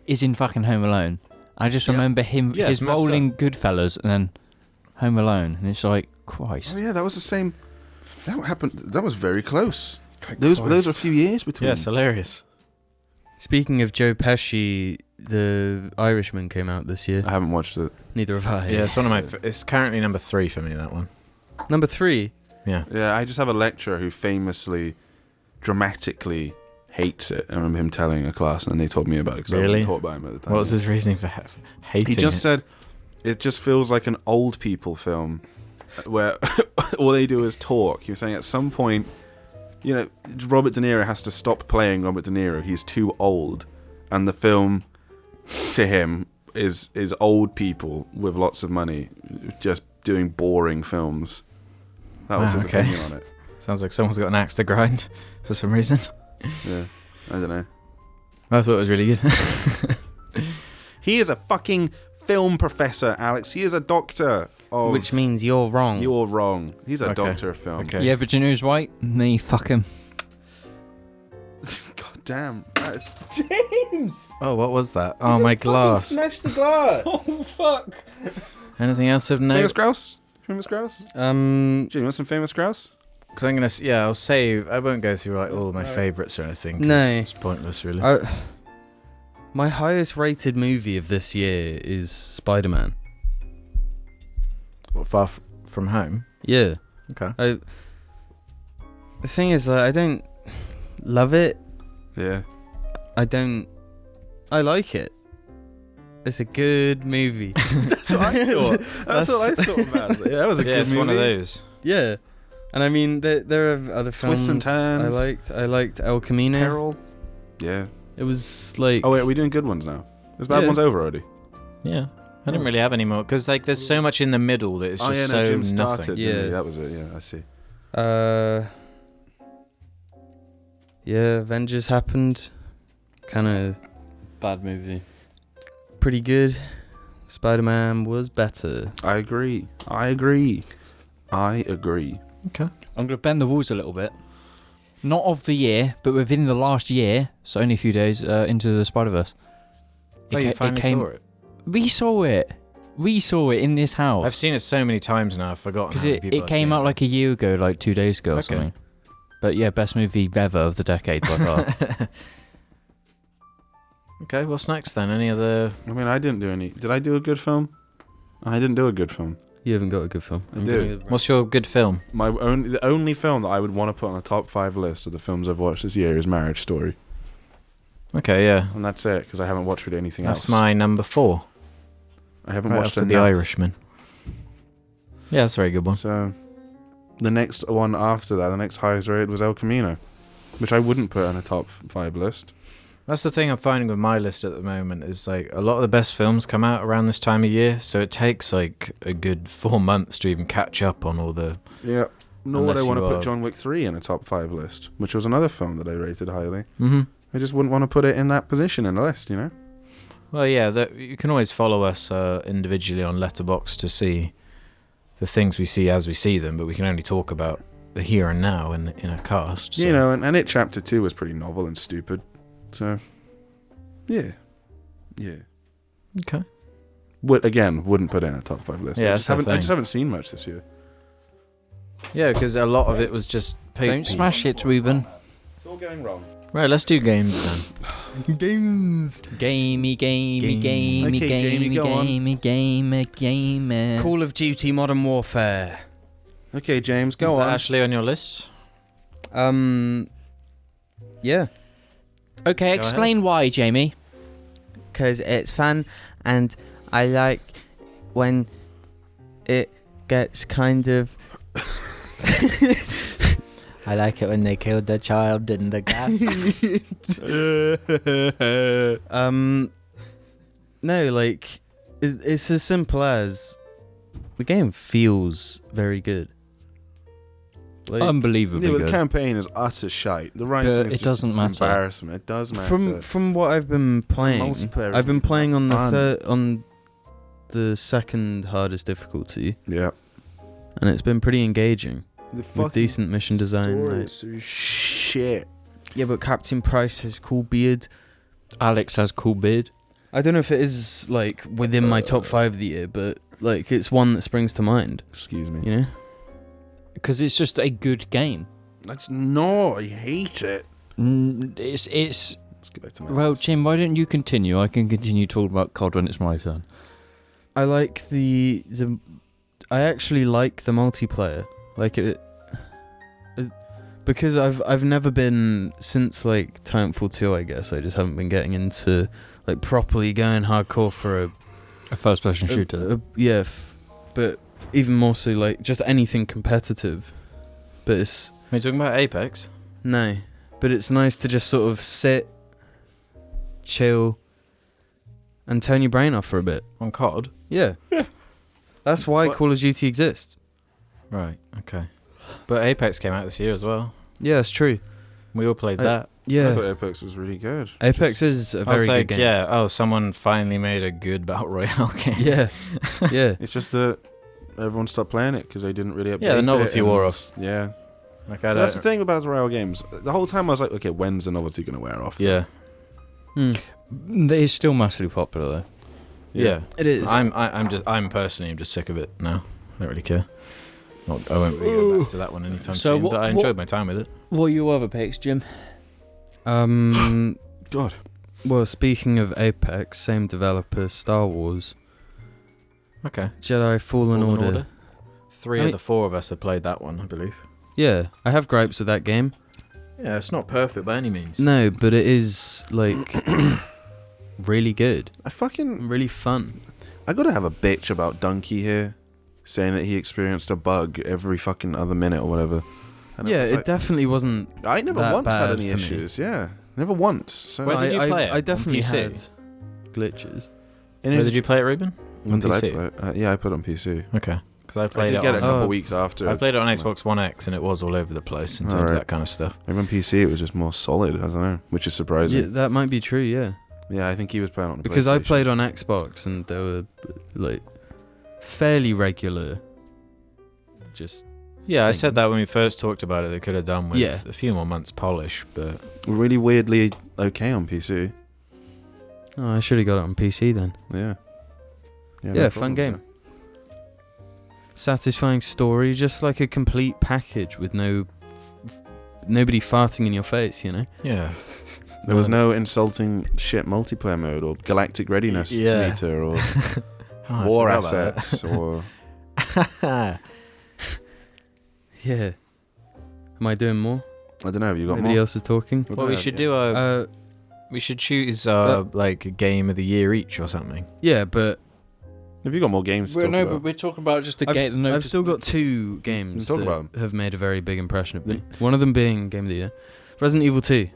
is in fucking Home Alone. I just remember him, Yeah, his it's messed role in Goodfellas and then Home Alone, and it's like, Christ. Oh, yeah, that was the same. That happened. That was very close. Those were a few years between. Yeah, it's hilarious. Speaking of Joe Pesci, The Irishman came out this year. I haven't watched it. Neither have I. Yeah, it's one of my. It's currently number 3 for me. That one. Number 3. Yeah. Yeah, I just have a lecturer who famously, dramatically hates it. I remember him telling a class, and they told me about it because I Really? wasn't taught by him at the time. What was his reasoning for hating He just it? said it just feels like an old people film where all they do is talk. He was saying at some point, Robert De Niro has to stop playing Robert De Niro. He's too old, and the film to him is old people with lots of money just doing boring films. That was his opinion on it. Sounds like someone's got an axe to grind for some reason. Yeah, I don't know. I thought it was really good. He is a fucking film professor, Alex. He is a doctor. Which means you're wrong. You're wrong. He's a Okay. doctor of film. Okay. Yeah, but do you know who's white? Me, fuck him. God damn. That's James! Oh, what was that? Oh, my glass. Smashed the glass. Oh, fuck. Anything else of note? Famous grouse? Famous grouse? Um, Do you want some famous grouse? Because I'm gonna, I'll save. I won't go through like all of my favourites or anything. 'cause No. it's pointless, really. my highest rated movie of this year is Spider-Man. What, Far From Home? Yeah. Okay. The thing is, I don't love it. Yeah. I like it. It's a good movie. That's what I thought. That's what I thought about it. Yeah, that was a good it's movie. one of those. Yeah. And I mean, there are other films Twists and Turns. I liked El Camino. Peril. Yeah. It was like... Oh, wait, are we doing good ones now? There's bad ones over already. Yeah. I didn't really have any more because there's so much in the middle that it's just so Jim nothing. started, didn't he? Yeah. That was it, yeah, I see. Yeah, Avengers happened. Kind of Bad movie. pretty good. Spider-Man was better. I agree. Okay. I'm going to bend the rules a little bit. Not of the year, but within the last year, so only a few days into the Spider-Verse. You finally saw it. We saw it. We saw it in this house. I've seen it so many times now, I've forgotten. Because how many people it I've came seen out it. like a year ago, like 2 days ago or Okay. something. But yeah, best movie ever of the decade by far. Okay, what's next then? Any other? I mean, I didn't do any. Did I do a good film? I didn't do a good film. You haven't got a good film. I do. What's your good film? The only film that I would want to put on a top 5 list of the films I've watched this year is Marriage Story. Okay, yeah. And that's it, because I haven't watched really anything That's else. my number 4. I haven't Right watched after The enough. Irishman. Yeah, that's a very good one. So, the next one after that, the next highest rated was El Camino, which I wouldn't put on a top 5 list. That's the thing I'm finding with my list at the moment is like a lot of the best films come out around this time of year, so it takes like a good 4 months to even catch up on all the... Yeah. Nor would I Unless want to you put are- John Wick 3 in a top 5 list, which was another film that I rated highly. Mm-hmm. I just wouldn't want to put it in that position in the list, you know? Well, yeah, you can always follow us individually on Letterboxd to see the things we see as we see them, but we can only talk about the here and now in a cast. So. You know, and it Chapter 2 was pretty novel and stupid. So, yeah. Yeah. Okay. Wouldn't put it in a top 5 list. Yeah, I that's the thing. just haven't seen much this year. Yeah, because a lot of it was just... Don't smash it, Ruben. It's all going wrong. Right, let's do games then. Games. Gamey, gamey, gamey, Okay, Jamie, gamey, go on. gamey, gamey, gamey. Call of Duty Modern Warfare. Okay, James, go Is that on. Ashley on your list? Yeah. Okay, Go explain why, Jamie. Because it's fun, and I like when it gets kind of... I like it when they killed the child in the gas. No, like, it's as simple as the game feels very good. Like, Unbelievably Yeah, but the good. campaign is utter shite. The writing But is it just doesn't matter. embarrassment. It does matter. From what I've been playing, multiplayer I've been isn't playing on the fun. on the second hardest difficulty, Yeah. and it's been pretty engaging The with decent mission design. Like, story is shit. yeah, but Captain Price has cool beard. Alex has cool beard. I don't know if it is like within my top 5 of the year, but like it's one that springs to mind. Excuse me. You know? Because it's just a good game. That's not. I hate it. It's Let's get back to my well, list. Jim, why don't you continue? I can continue talking about COD when it's my turn. I like the I actually like the multiplayer. Like it because I've never been since like Titanfall 2, I guess. I just haven't been getting into like properly going hardcore for A first-person shooter. but even more so like just anything competitive. But it's Are you talking about Apex? no, but it's nice to just sort of sit, chill, and turn your brain off for a bit. On COD? Yeah. That's why What? Call of Duty exists. Right, okay. But Apex came out this year as well. Yeah, it's true. We all played I- that. I Yeah. thought Apex was really good. Apex is a I very was like, good game. yeah, oh, someone finally made a good Battle Royale game. Yeah. Yeah. It's just that everyone stopped playing it because they didn't really update Yeah, the novelty it and- wore off. Yeah. Like, I That's the don't... thing about Battle Royale games. The whole time I was like, okay, when's the novelty going to wear off? Yeah. Hmm. It is still massively popular, though. Yeah. It is. I'm personally just sick of it now. I don't really care. I won't really go back to that one anytime So soon, what- but I enjoyed my time with it. What are your other picks, Jim? God. Well, speaking of Apex, same developer, Star Wars, Okay. Jedi Fallen Order. 3 I of mean- the 4 of us have played that one, I believe. Yeah, I have gripes with that game. Yeah, it's not perfect by any means. No, but it is like really good, I really fun. gotta have a bitch about Donkey here, saying that he experienced a bug every fucking other minute or whatever. And Yeah, was it like, definitely wasn't. I never that once had bad any for me. issues. Yeah, never once. So Where did you play it? I On definitely PC? had glitches. in Where his- did you play it, Ruben? when On did I PC? play it? Yeah, I put it on PC. Okay. Because I I played did it get it a on... couple Oh. weeks after. I played it on Xbox One X and it was all over the place in terms of Alright. that kind of stuff. Maybe on PC it was just more solid. I don't know, which is Yeah, surprising. that might be true. Yeah, Yeah, I think he was playing on the because I PlayStation. played on Xbox and there were like fairly regular. Just Yeah, I said things. that when we first talked about it. They could have done with Yeah. a few more months polish, but really weirdly okay on PC. oh, I should have got it on PC then. Yeah. Yeah, fun game. Satisfying story, just like a complete package with nobody farting in your face, you know? yeah. There was no insulting shit multiplayer mode or galactic readiness Yeah. meter or Oh, I war forgot about assets or that. Yeah. Am I doing more? I don't know. Have you got Nobody more? else is talking? I Well, don't we know, should yeah. do a... Uh, we should choose like a game of the year each or something. yeah, but Have you got more games to talk about? we're talking about just the I've still got 2 games Talk that about 'em. have made a very big impression of me. One of them being Game of the Year. Resident Evil 2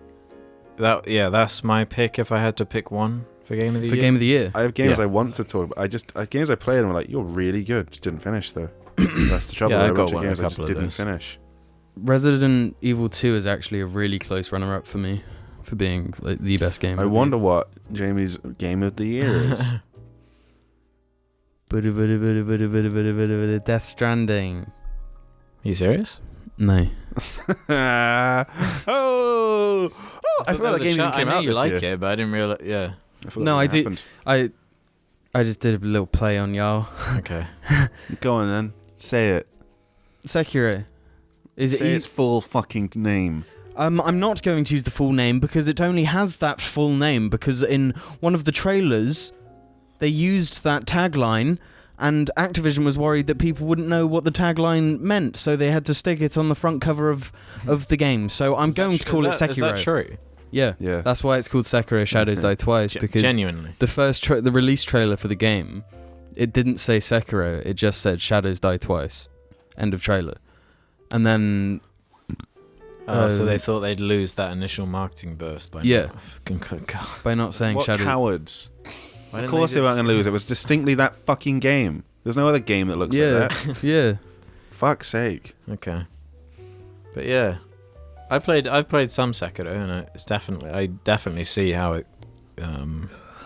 That's my pick if I had to pick one for game of the for year. Game of the Year. I have games Yeah. I want to talk about. Games I played and were like, you're really good. Just didn't finish though. That's the trouble. Yeah, I with a got bunch of one, a games I just couple of didn't those. finish. Resident Evil 2 is actually a really close runner-up for me for being like the best game. I ever. wonder what Jamie's game of the year is. Death Stranding. You serious? No. oh, I forgot that game even I came know out you this like year. it, but I didn't realize. Yeah. I forgot No, that I did- happened. I just did a little play on y'all. Okay. Go on then. Say it. Sekiro. Is Say it its full fucking name. I'm not going to use the full name because it only has that full name because in one of the trailers they used that tagline And Activision was worried that people wouldn't know what the tagline meant, so they had to stick it on the front cover of the game. So I'm going to call it Sekiro. Is that true? Yeah. That's why it's called Sekiro Shadows Die Twice, because genuinely the first the release trailer for the game, it didn't say Sekiro, it just said Shadows Die Twice. End of trailer. And then so they thought they'd lose that initial marketing burst by by not saying what Shadows. Cowards. Of course they weren't going to lose. It was distinctly that fucking game. There's no other game that looks like that. Yeah. Fuck's sake. Okay. But yeah, I've played some Sekiro, and I definitely see how it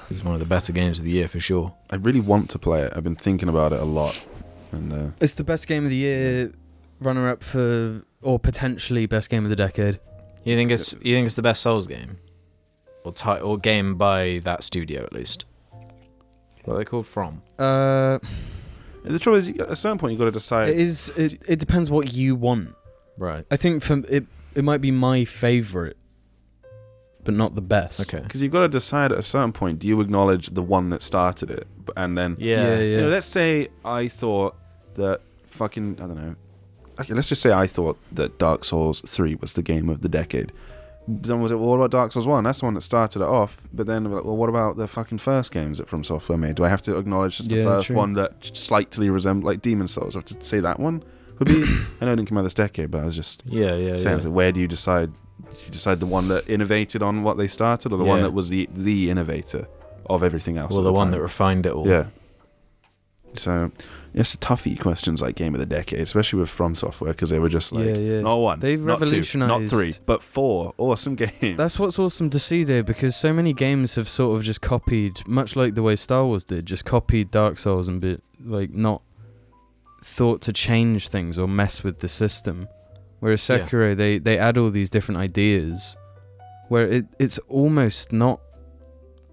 is one of the better games of the year for sure. I really want to play it. I've been thinking about it a lot. And it's the best game of the year, runner-up for, or potentially best game of the decade. You think it's the best Souls game, or game by that studio at least? What are they called from? The trouble is, at a certain point, you've got to decide. It depends what you want. Right. I think it might be my favourite, but not the best. Okay. Because you've got to decide at a certain point, do you acknowledge the one that started it? And then, yeah. Let's say I thought that I don't know. Okay, let's just say I thought that Dark Souls 3 was the game of the decade. Then was it, well, what about Dark Souls 1? That's the one that started it off. But then, well, what about the fucking first games that From Software made? Do I have to acknowledge just the first one that slightly resembled, like Demon Souls? I have to say that one would be. I know it didn't come out this decade, but I was just saying, where do you decide? Do you decide the one that innovated on what they started, or the one that was the innovator of everything else? Well, the one that refined it all. Yeah. So it's toughie questions like game of the decade, especially with From Software, because they were just like, not one, they've not revolutionized, 2, not 3, but 4 awesome games. That's what's awesome to see there, because so many games have sort of just copied, much like the way Star Wars did, just copied Dark Souls and not thought to change things or mess with the system. Whereas Sekiro, they add all these different ideas, where it's almost not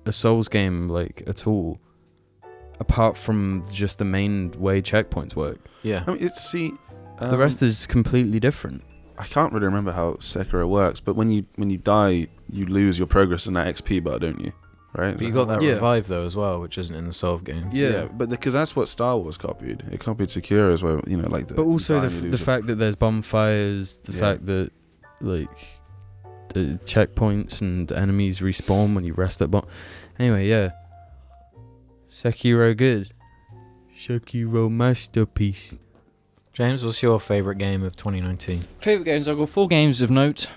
a Souls game like at all. Apart from just the main way checkpoints work. Yeah. I mean, the rest is completely different. I can't really remember how Sekiro works, but when you die, you lose your progress in that XP bar, don't you? Right? But you got that revive though as well, which isn't in the Solve games. Yeah, but because that's what Star Wars copied. It copied Sekiro as well, like the. But also the fact that there's bonfires, the fact that the checkpoints and enemies respawn when you rest at Anyway, yeah. Sekiro good. Sekiro masterpiece. James, what's your favourite game of 2019? Favourite games? I've got 4 games of note.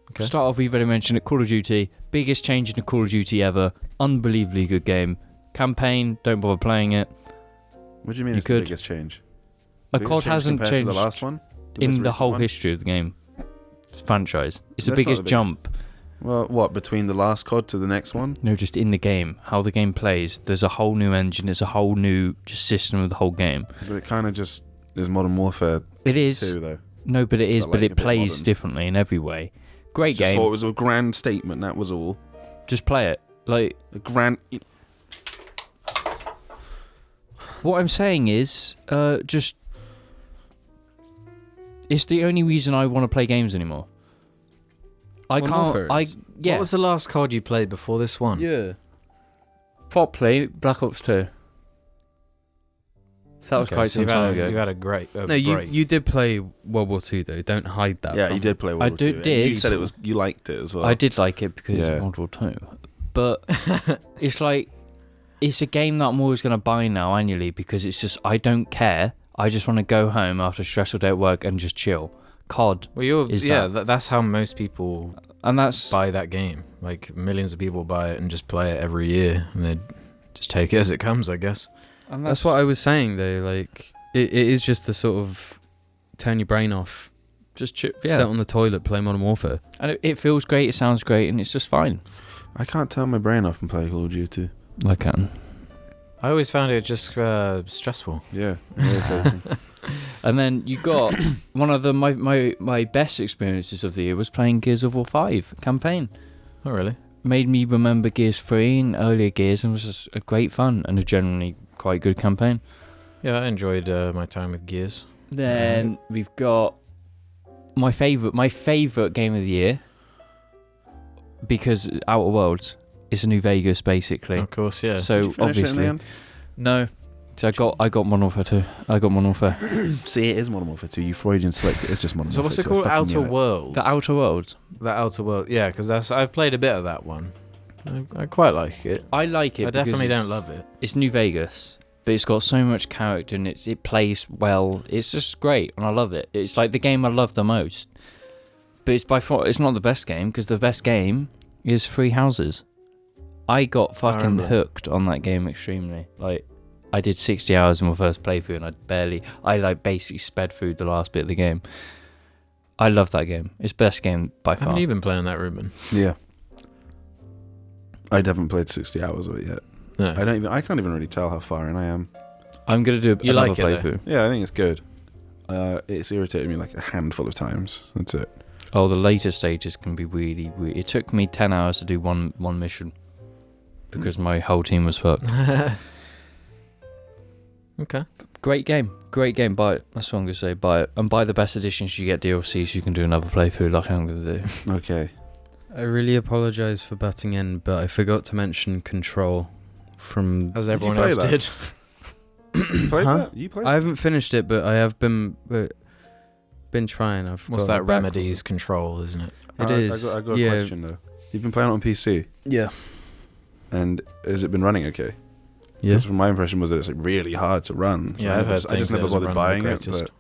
Okay. Start off, we've already mentioned it, Call of Duty. Biggest change in the Call of Duty ever. Unbelievably good game. Campaign, don't bother playing it. What do you mean it's the biggest change? A COD hasn't changed to the last one? in the whole history of the game franchise. It's the biggest jump. Well, what, between the last COD to the next one? No, just in the game. How the game plays. There's a whole new engine. There's a whole new just system of the whole game. But it kind of just is Modern Warfare. It is. Too, though. No, but it is. But it plays differently in every way. Great game. I thought it was a grand statement, that was all. Just play it. Like a grand... What I'm saying is, just... It's the only reason I want to play games anymore. I can't. What was the last COD you played before this one? Yeah. Properly, Black Ops 2. So that was quite some time ago. You had a great break. You did play World War 2 though. Don't hide that. Yeah, you did play World War 2. You said you liked it as well. I did like it because of World War 2. But it's like, it's a game that I'm always going to buy now annually because it's just, I don't care. I just want to go home after a stressful day at work and just chill. COD that's how most people buy that game. Like millions of people buy it and just play it every year, and they just take it as it comes, I guess. And that's what I was saying though. Like it is just to sort of turn your brain off, just sit on the toilet, play Modern Warfare, and it feels great. It sounds great, and it's just fine. I can't turn my brain off and play Call of Duty. I can. I always found it just stressful. Yeah, irritating. And then you got one of my best experiences of the year was playing Gears of War 5 campaign. Oh, really? Made me remember Gears 3 and earlier Gears, and was just a great fun and a generally quite good campaign. Yeah, I enjoyed my time with Gears. Then we've got my favourite game of the year, because Outer Worlds is a New Vegas, basically. Of course, yeah. So Did you finish obviously, it in the end? no. So I got Modern Warfare 2. I got Modern Warfare. See, it is Modern Warfare 2. You Freudian selected. It's just Modern So Warfare 2. what's it called? I fucking Outer knew it. Worlds. The Outer Worlds. The Outer World. Yeah, because I've played a bit of that one. I quite like it. I like it. I definitely don't love it. It's New Vegas, but it's got so much character and it plays well. It's just great, and I love it. It's like the game I love the most. But it's by far it's not the best game, because the best game is Free Houses. I got fucking hooked on that game extremely. Like, I did 60 hours in my first playthrough, and I basically sped through the last bit of the game. I love that game. It's best game by far. Haven't you been playing that, Ruben? Yeah. I haven't played 60 hours of it yet. No. I can't even really tell how far in I am. I'm gonna do You another like it, playthrough. Yeah, I think it's good. It's irritated me like a handful of times. That's it. Oh, the later stages can be really weird. It took me 10 hours to do one mission because my whole team was fucked. Okay. Great game. Buy it. That's what I'm gonna say. Buy it and buy the best editions. You get DLC, so you can do another playthrough like I'm gonna do. Okay. I really apologise for butting in, but I forgot to mention Control from... As Did you everyone play else that? did. You played Huh? that? You played I haven't finished it, but I have been trying. What's got that? a backlog. Remedy's Control, isn't it? It is. I got a yeah. question though. You've been playing it on PC, Yeah. and has it been running okay? Yeah. Because my impression was that it's like really hard to run. So Yeah, I've heard I just things never that bothered doesn't run buying the it. greatest.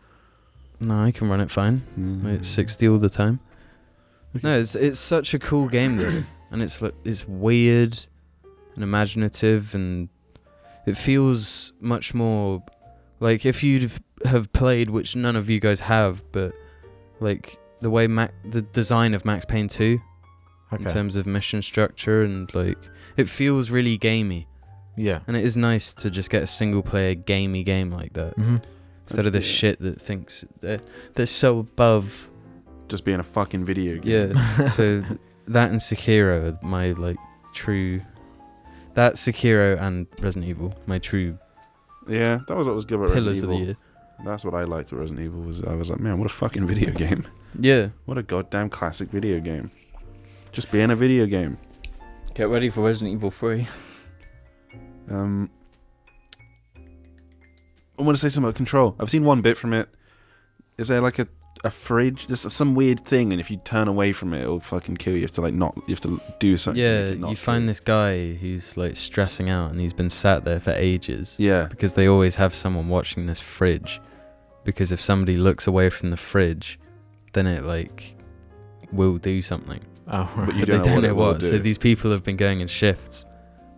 But No, I can run it fine. It's 60 all the time. No, it's such a cool game though, and it's weird and imaginative, and it feels much more like if you have played, which none of you guys have, but like the way the design of Max Payne 2 in terms of mission structure, and like it feels really gamey. Yeah. And it is nice to just get a single player gamey game like that, instead of this shit that thinks they're so above just being a fucking video game. Yeah. So that and Sekiro are my like true. That Sekiro and Resident Evil, my true Yeah, that was what was good about pillars Resident of the Evil. year. That's what I liked with Resident Evil. I was like, man, what a fucking video game. Yeah. What a goddamn classic video game. Just being a video game. Get ready for Resident Evil 3. I want to say something about Control. I've seen one bit from it. Is there like a fridge? There's some weird thing, and if you turn away from it, it'll fucking kill you. You have to like not. You have to do something. to Yeah, make it not you find kill this guy who's like stressing out, and he's been sat there for ages. Yeah. Because they always have someone watching this fridge. Because if somebody looks away from the fridge, then it like will do something. Oh, right. But you But they don't know it will what. So do. these people have been going in shifts,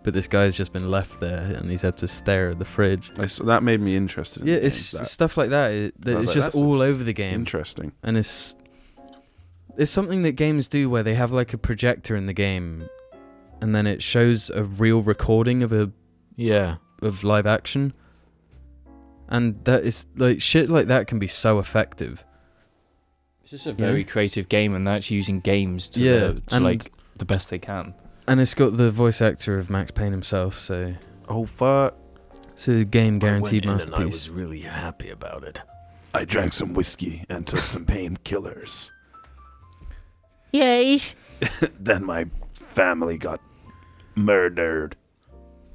but this guy's just been left there, and he's had to stare at the fridge. That made me interested. In Yeah, the it's game, that. stuff like that. I was It's like, just that's all over the game. Interesting. And it's something that games do where they have like a projector in the game, and then it shows a real recording of live action, and that is like shit like that can be so effective. It's just a very creative game, and they're actually using games to like the best they can. And it's got the voice actor of Max Payne himself, so Oh fuck! it's a game guaranteed I masterpiece. was really happy about it. I drank some whiskey and took some painkillers. Yay. Then my family got murdered.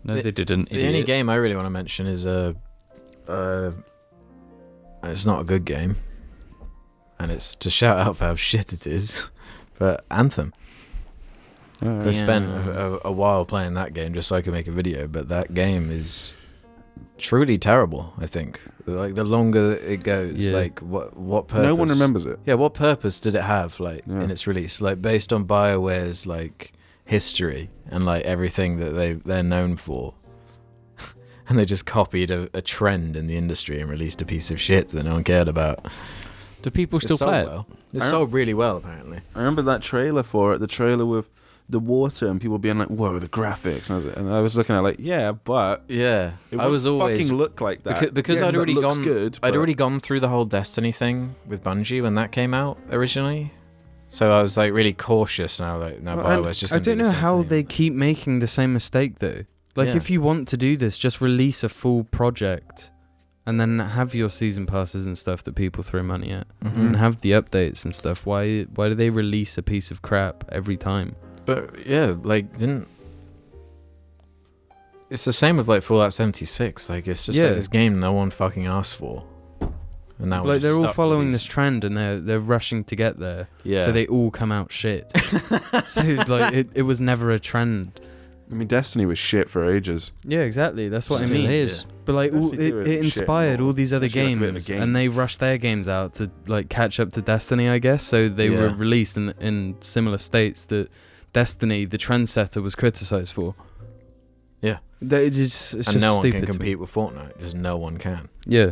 No, they didn't. The only game I really want to mention is it's not a good game, and it's to shout out for how shit it is, but Anthem. I spent a while playing that game just so I could make a video, but that game is truly terrible. I think like the longer it goes, like what purpose? No one remembers it. Yeah, what purpose did it have in its release? Like based on BioWare's like history and like everything that they're known for, and they just copied a trend in the industry and released a piece of shit that no one cared about. Do people still play it? Well. It sold really well, apparently. I remember that trailer for it. The trailer with the water and people being like, "Whoa, the graphics!" And I was looking at it like, "Yeah, but yeah, it I was always fucking look like that because Yeah, I'd already looks gone. Good, I'd already gone through the whole Destiny thing with Bungie when that came out originally, so I was like really cautious now. Like, no, BioWare's just. I Gonna don't do the know same how thing. they keep making the same mistake though. Like Yeah. if you want to do this, just release a full project, and then have your season passes and stuff that people throw money at, and have the updates and stuff. Why do they release a piece of crap every time? But yeah, like It's the same with like Fallout 76. Like it's just like this game no one fucking asked for, and now like they're all following this trend and they're rushing to get there. Yeah. So they all come out shit. So like it was never a trend. I mean, Destiny was shit for ages. Yeah, exactly. That's what Still I mean. is. But like it inspired all these other Essentially like a bit of a games, game. and they rushed their games out to like catch up to Destiny, I guess. So they were released in similar states that Destiny, the trendsetter, was criticized for. Yeah. It's just no one stupid can to me. compete with Fortnite. Just no one can. Yeah.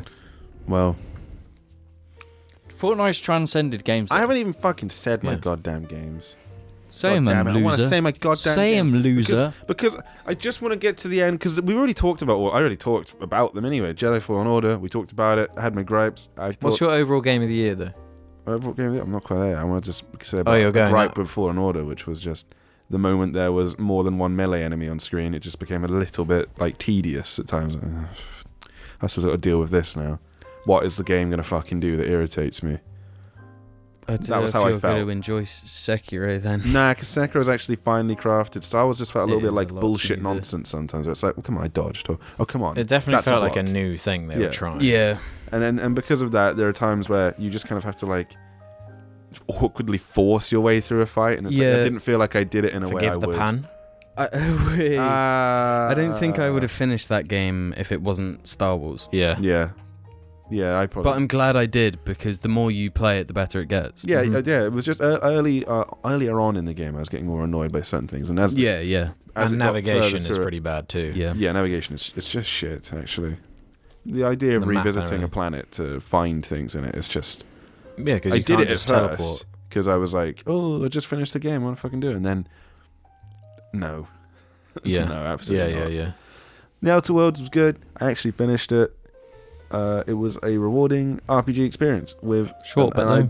Well, Fortnite's transcended games. I haven't even fucking said my Yeah. goddamn games. Say 'em, Goddamn it, I want to loser. say my goddamn Say game. 'em, loser. Because I just want to get to the end, because we already talked about, well, I already talked about them anyway. Jedi Fallen Order, we talked about it. I had my gripes. What's your overall game of the year, though? overall game of the year? I'm not quite there. I want to just say about you're the going gripe now. of Fallen Order, which was just the moment there was more than one melee enemy on screen. It just became a little bit like tedious at times. I suppose I've got to deal with this now. What is the game going to fucking do that irritates me? That was how I You're felt. going to enjoy Sekiro then. Nah, because Sekiro is actually finely crafted. Star Wars just felt a little It bit is like a lot bullshit smoother. nonsense sometimes. Where it's like, well, come on, I dodged. Oh, come on. It definitely That's a felt like a block. new thing they Yeah. were trying. Yeah. And because of that, there are times where you just kind of have to like awkwardly force your way through a fight, and it's like I Yeah. didn't feel like I did it in a way I Forgive the would. pan. I don't think I would have finished that game if it wasn't Star Wars. Yeah. Yeah, I probably. But I'm glad I did, because the more you play it, the better it gets. Yeah, Mhm. yeah. It was just earlier on in the game, I was getting more annoyed by certain things, and as Yeah. as And it got further navigation is through it- pretty bad too. Yeah. Yeah, navigation is it's just shit actually. The idea of The map revisiting area. a planet to find things in it is just. Yeah, because I you did can't it at just teleport. first because I was like, oh, I just finished the game. I want to fucking do it, and then no. Yeah. No, absolutely not. Yeah. The Outer Worlds was good. I actually finished it. It was a rewarding RPG experience with Short, but I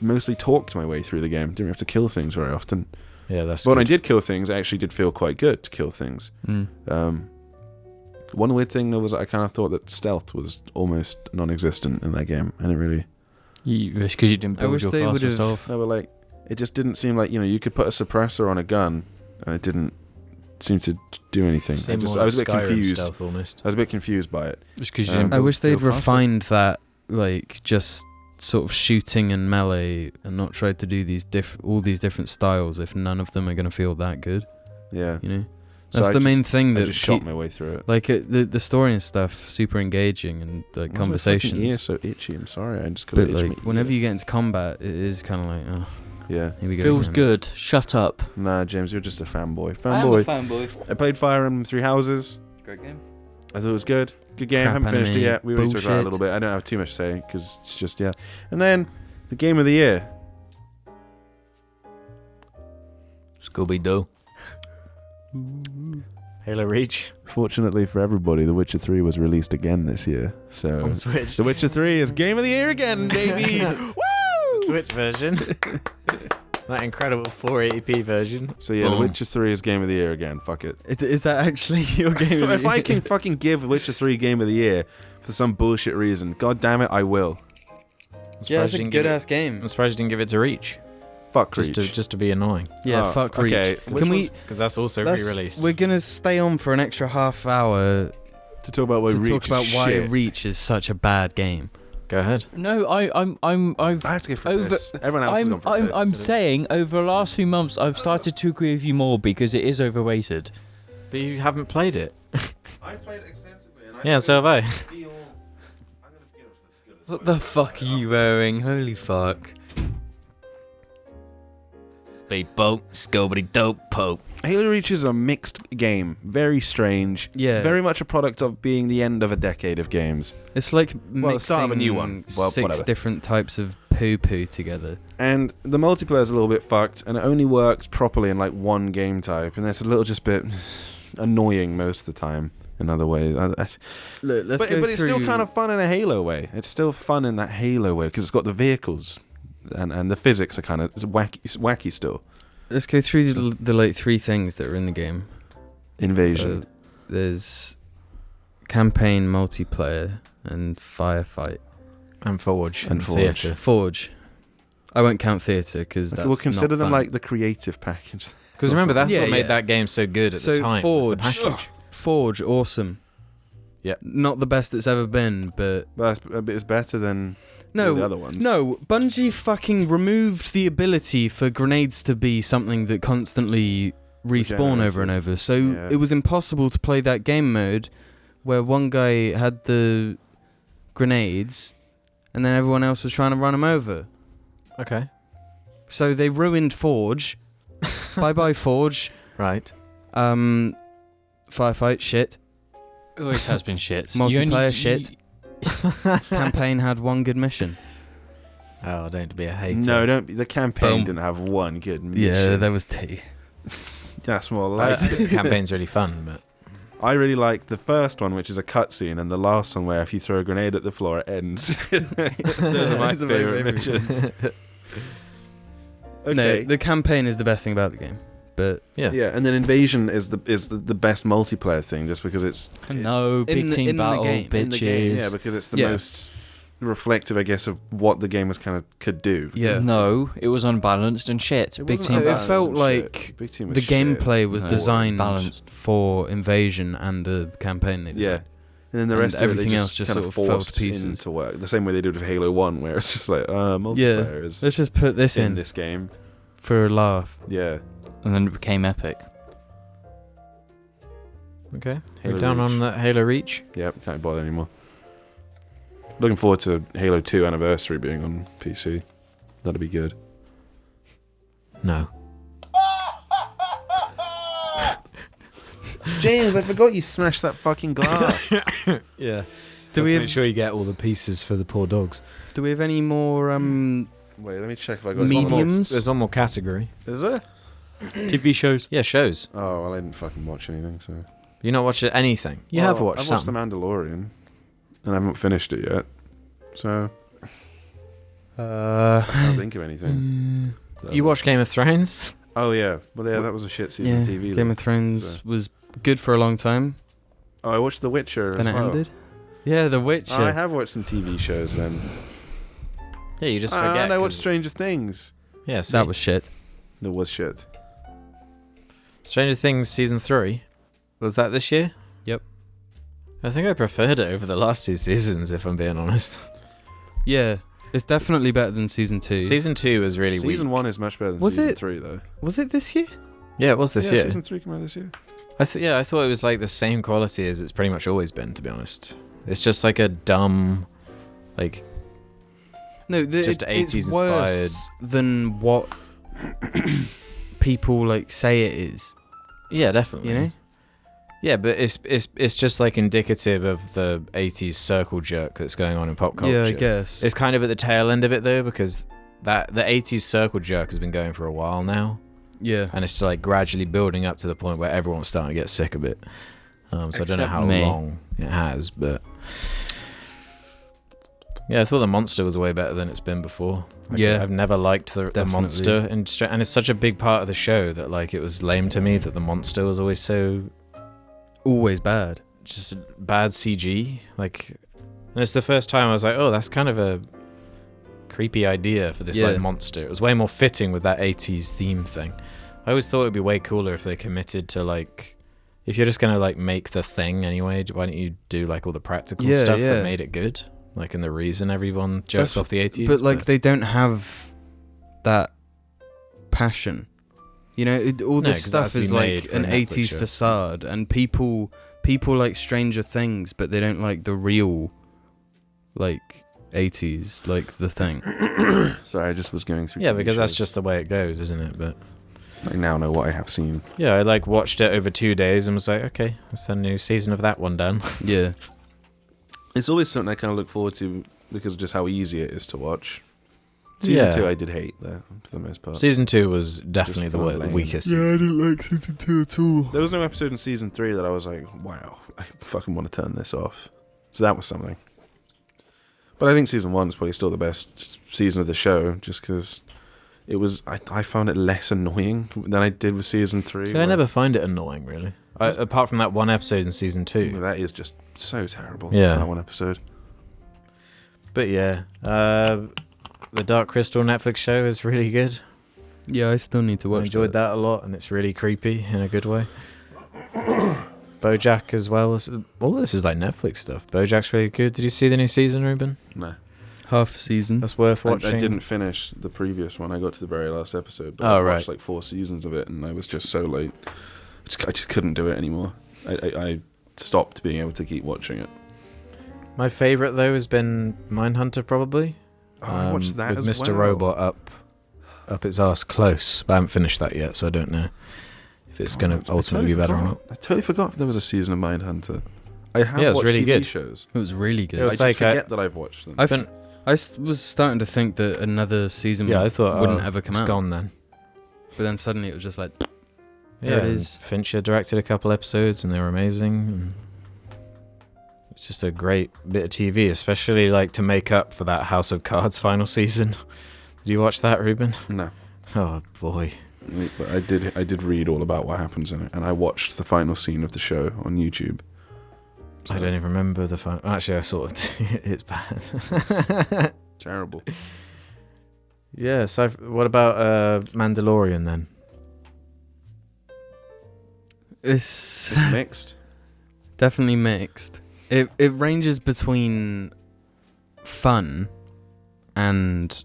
mostly talked my way through the game. Didn't have to kill things very often. Yeah, that's But when I good. did kill things, it actually did feel quite good to kill things. One weird thing though was I kind of thought that stealth was almost non-existent in that game, and it really. Because you didn't I build wish your they class would and have- stuff. No, but like it just didn't seem like you could put a suppressor on a gun, and it didn't seem to do anything. Seemed more I was a like bit Skyrim confused. stealth almost. I was a bit confused by it. Just because you Um, didn't I build wish they'd your class. refined that, like, just sort of shooting and melee, and not tried to do all these different styles if none of them are going to feel that good, Yeah, you know? So That's I the main just- thing I that just shot my way through it. like the story and stuff, super engaging, and like Why is my fucking conversations. ear so itchy. I'm sorry. I just got But itch my like ear. whenever you get into combat, it is kind of like, oh, Yeah. here we go. Feels again. good. Shut up. Nah, James, you're just a fanboy. I am a Fanboy. fanboy. I played Fire Emblem Three Houses. Great game. I thought it was good. Good game. Crap Haven't finished it anime. yet. We already talked about it a little bit. I don't have too much to say because it's just And then the game of the year. Scooby-Doo. Halo Reach Fortunately for everybody, The Witcher 3 was released again this year. So on Switch. The Witcher 3 is game of the year again, baby. Woo! Switch version. That incredible 480p version. So yeah, The Boom. Witcher 3 is game of the year again. Fuck it. Is that actually your game? If I can fucking give Witcher 3 game of the year for some bullshit reason, god damn it, I will. Yeah, it's a good ass game. I'm surprised you didn't give it to Reach. Fuck Reach. Just to be annoying. Yeah, Oh, fuck okay. Reach. Which Can we? one's- Because that's also re-released. We're gonna stay on for an extra half hour To talk about why to Reach talk about is why shit. Reach is such a bad game. Go ahead. No, I've I have to go for Over- this. Everyone else has gone for this. I'm saying over the last few months I've started to agree with you more because it is overrated. But you haven't played it. I played it extensively. And Yeah, so have I. What the fuck are you wearing? Holy fuck. Beat boat, scobity dope pope. Halo Reach is a mixed game. Very strange. Yeah, Very much a product of being the end of a decade of games. It's like Well, the start of a new one. mixing Well, 6 whatever. different types of poo together. And the multiplayer is a little bit fucked, and it only works properly in like one game type, and that's a little just bit annoying most of the time in other ways. Look, let's But go it's still through- kind of fun in a Halo way. It's still fun in that Halo way because it's got the vehicles, and the physics are kind of wacky still. Let's go through the like 3 things that are in the game. Invasion. There's campaign, multiplayer, and firefight. And Forge. And Forge. Theatre. Forge. I won't count theatre because that's We'll consider not them fun. like the creative package. Because remember, that's Yeah, what made yeah. that game so good at So the time. was Forge. the package. Forge, awesome. Yeah. Not the best it's ever been, but it's better than all the other ones. No, Bungie fucking removed the ability for grenades to be something that constantly respawn over and over. So it was impossible to play that game mode where one guy had the grenades and then everyone else was trying to run him over. Okay. So they ruined Forge. Bye-bye, Forge. Right. Firefight, shit. Always has been shit. Multiplayer, shit. Campaign had one good mission. Oh, don't be a hater. No, don't. The campaign didn't have one good mission. Yeah, there was two. That's more like The campaign's really fun, but I really like the first one, which is a cutscene, and the last one where if you throw a grenade at the floor, it ends. Those are my favorite missions. Okay. No, the campaign is the best thing about the game. But yeah, and then Invasion is the best multiplayer thing, just because it's big team battle, bitches. In the game, yeah, because it's the most reflective, I guess, of what the game could do. Yeah. No, it was unbalanced and shit. Big team It battle. felt like Big team was the shit. gameplay was designed balanced for Invasion and the campaign they designed. Yeah. And then the rest of everything it, they else just just kind sort of of fell forced to pieces. into work. The same way they did with Halo 1, where it's just like, multiplayer is Let's just put this in this game. for a laugh. Yeah. And then it became epic. okay. Halo We're down Reach. on that Halo Reach. Yep, can't bother anymore. Looking forward to Halo 2 Anniversary being on PC. That'd be good. No. James, I forgot you smashed that fucking glass. Yeah. Do we make have, sure you get all the pieces for the poor dogs. do we have any more Wait, let me check if I got mediums? There's one more category. Is there? TV shows. Yeah, shows. Oh, well, I didn't fucking watch anything, so. You not watched anything? You have watched I've some. watched The Mandalorian, and I haven't finished it yet. So, I can't think of anything. You watched Game of Thrones? Oh, yeah. Well, yeah, that was a shit season of TV. Game then. of Thrones So. was good for a long time. Oh, I watched The Witcher Then as it well. ended. Yeah, The Witcher. Oh, I have watched some TV shows then. Yeah, you just forget. And I watched 'cause- Stranger Things. Yeah, see. That was shit. It was shit. Stranger Things Season 3. Was that this year? Yep. I think I preferred it over the last two seasons, if I'm being honest. Yeah, it's definitely better than season 2. Season 2 was really weak. Season 1 is much better than Was Season it? 3, though. Was it this year? Yeah, it was this year. Season 3 came out this year. I thought it was like the same quality as it's pretty much always been, to be honest. It's just like a dumb, like, No, just 80s it's worse than what people like say it is. yeah, definitely. You know? Yeah, but it's just like indicative of the 80s circle jerk that's going on in pop culture. Yeah, I guess. It's kind of at the tail end of it though, because the 80s circle jerk has been going for a while now. Yeah. And it's like gradually building up to the point where everyone's starting to get sick of it. So I don't know Except how me. long it has, but yeah, I thought the monster was way better than it's been before. Like, Yeah. I've never liked the Definitely. monster, and it's such a big part of the show that like it was lame to me that the monster was always so Always bad. just bad CG. Like, and it's the first time I was like, oh, that's kind of a creepy idea for this Yeah. like monster. It was way more fitting with that 80s theme thing. I always thought it'd be way cooler if they committed to like, if you're just gonna like make the thing anyway, why don't you do like all the practical Yeah, stuff yeah. that made it good? Like in the reason everyone jokes That's- off the 80s. But like they don't have that passion. You know, all No, this 'cause that has stuff to be is made like for an a Netflix 80s show. facade, and people like Stranger Things, but they don't like the real like 80s, like the thing. Sorry, I just was going through yeah, TV because that's shows. just the way it goes, isn't it? But I now know what I have seen. yeah, I like watched it over 2 days and was like, okay, that's a new season of that one done. Yeah. It's always something I kind of look forward to because of just how easy it is to watch. Season Yeah. 2 I did hate, though, for the most part. Season 2 was definitely Just the kinda lame. weakest. I didn't like season 2 at all. There was no episode in Season 3 that I was like, wow, I fucking want to turn this off. So that was something. But I think Season 1 is probably still the best season of the show, just because it was, I found it less annoying than I did with Season 3. So I never find it annoying, really. Apart from that one episode in Season 2. That is just so terrible, Yeah. that one episode. But yeah, the Dark Crystal Netflix show is really good. Yeah, I still need to I watch enjoyed that a lot, and it's really creepy in a good way. BoJack as well. All this is like Netflix stuff. BoJack's really good. Did you see the new season, Ruben? No. Half season. That's worth watching. I didn't finish the previous one. I got to the very last episode, but I watched like 4 seasons of it, and I was just so late. I just couldn't do it anymore. I stopped being able to keep watching it. My favourite, though, has been Mindhunter, probably. Oh, I watched that with as Mr. well. Robot up its arse close, but I haven't finished that yet, so I don't know if it's going to ultimately be better or not. I totally forgot there was a season of Mindhunter. I have watched really TV good. shows. It was really good. It was I like just forget that I've watched them. I was starting to think that another season I thought wouldn't ever come it's out. gone then. But then suddenly it was just like, Yeah, there it is. Fincher directed a couple episodes and they were amazing. And it's just a great bit of TV, especially like to make up for that House of Cards final season. Did you watch that, Ruben? No. Oh boy. But I did read all about what happens in it, and I watched the final scene of the show on YouTube. I don't even remember the final. Actually, I sort of. It's bad. Terrible. Yeah. So, what about Mandalorian then? It's It's mixed. definitely mixed. It ranges between fun and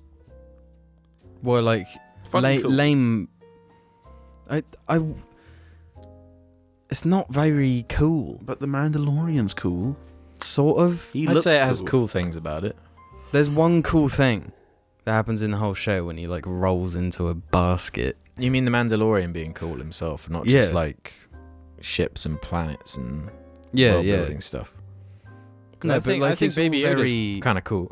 like Fun and cool. lame. It's not very cool. But the Mandalorian's cool. Sort of. He I'd looks say it has cool things about it. There's one cool thing that happens in the whole show when he like rolls into a basket. You mean the Mandalorian being cool himself, not just like ships and planets and world building stuff? No, I think it's Baby all Yoda's very kind of cool.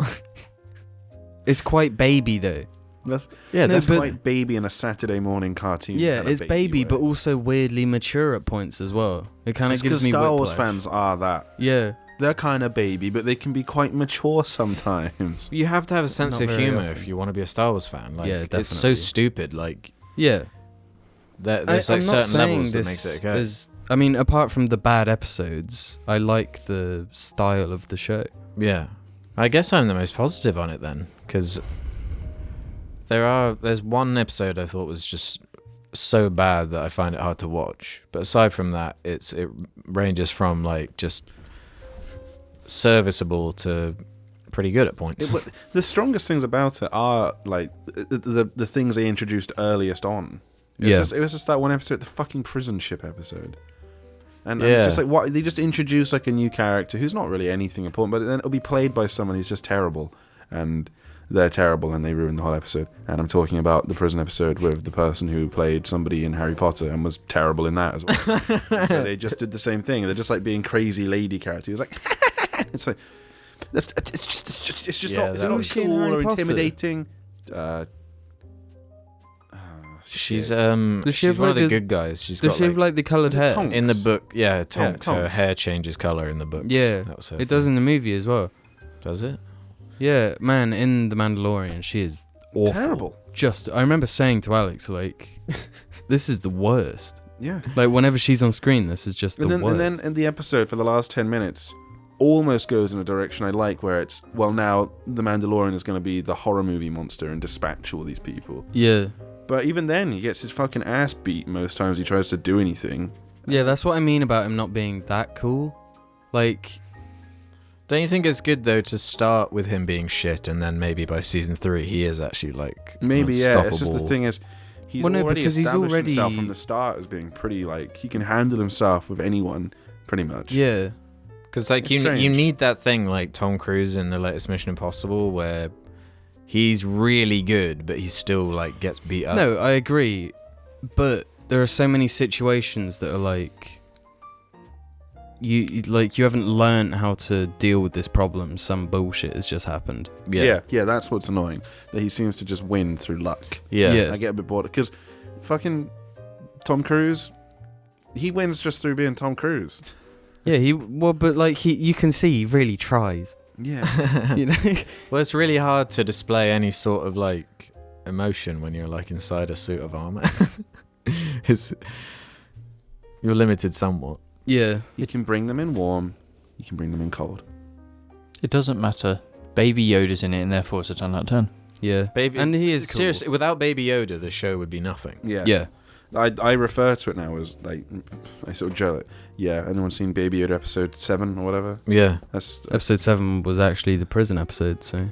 It's quite baby though. That's No, but- like baby in a Saturday morning cartoon. Yeah, kinda it's baby, way. but also weirdly mature at points as well. It kind of It's gives because me Star Wars whiplash. fans are that. Yeah, They're kind of baby, but they can be quite mature sometimes. You have to have a sense Not of very humor often. if you want to be a Star Wars fan. Like, Yeah, it's so definitely. stupid. Like, yeah. there's I'm like not certain saying levels that this makes it okay. is- I mean, apart from the bad episodes, I like the style of the show. Yeah, I guess I'm the most positive on it then, because there's one episode I thought was just so bad that I find it hard to watch. But aside from that, it ranges from like just serviceable to pretty good at points. The strongest things about it are like the things they introduced earliest on. It was just that one episode, the fucking prison ship episode. And it's just like, what, they just introduce like a new character who's not really anything important, but then it'll be played by someone who's just terrible, and they're terrible and they ruin the whole episode. And I'm talking about the prison episode with the person who played somebody in Harry Potter and was terrible in that as well. And so they just did the same thing. They're just like being crazy lady characters. Like, it's like, it's just Yeah, not, it's that not was- cool or Harry Potter? intimidating. She's Does she she's have, one like, of the the- good guys. She's Does got she have like the coloured Is it hair? Tonks? in the book, Tonks. Her Tonks. hair changes colour in the book. Yeah, that was her it does thing. in the movie as well. Does it? Yeah, man, in The Mandalorian, she is awful. terrible. I remember saying to Alex, like, this is the worst. Yeah. Like, whenever she's on screen, this is just the And worst. then in the episode for the last 10 minutes almost goes in a direction I like, where it's, well, now the Mandalorian is going to be the horror movie monster and dispatch all these people. Yeah. But even then, he gets his fucking ass beat most times he tries to do anything. Yeah, that's what I mean about him not being that cool. Like, Don't you think it's good though to start with him being shit, and then maybe by season 3 he is actually like Maybe, yeah. It's just the unstoppable? thing is, he's Well, no, already because he's established already- himself from the start as being pretty, like, he can handle himself with anyone, pretty much. yeah. Because like It's you strange. need that thing like Tom Cruise in the latest Mission Impossible, where he's really good, but he still like gets beat up. No, I agree. But there are so many situations that are like, you haven't learned how to deal with this problem. Some bullshit has just happened. Yeah, that's what's annoying. That he seems to just win through luck. Yeah. I get a bit bored because fucking Tom Cruise, he wins just through being Tom Cruise. Yeah, but like you can see he really tries. Yeah. You know? Well, it's really hard to display any sort of like emotion when you're like inside a suit of armor. You're limited somewhat. Yeah. You can bring them in warm, you can bring them in cold. It doesn't matter. Baby Yoda's in it, and therefore it's a 10 out of 10. Yeah. Baby, And he is cool. seriously, without Baby Yoda, the show would be nothing. Yeah. Yeah. I refer to it now as like I sort of joke. Yeah, anyone seen Baby Yoda episode 7 or whatever? Yeah. That's Episode 7 was actually the prison episode, so...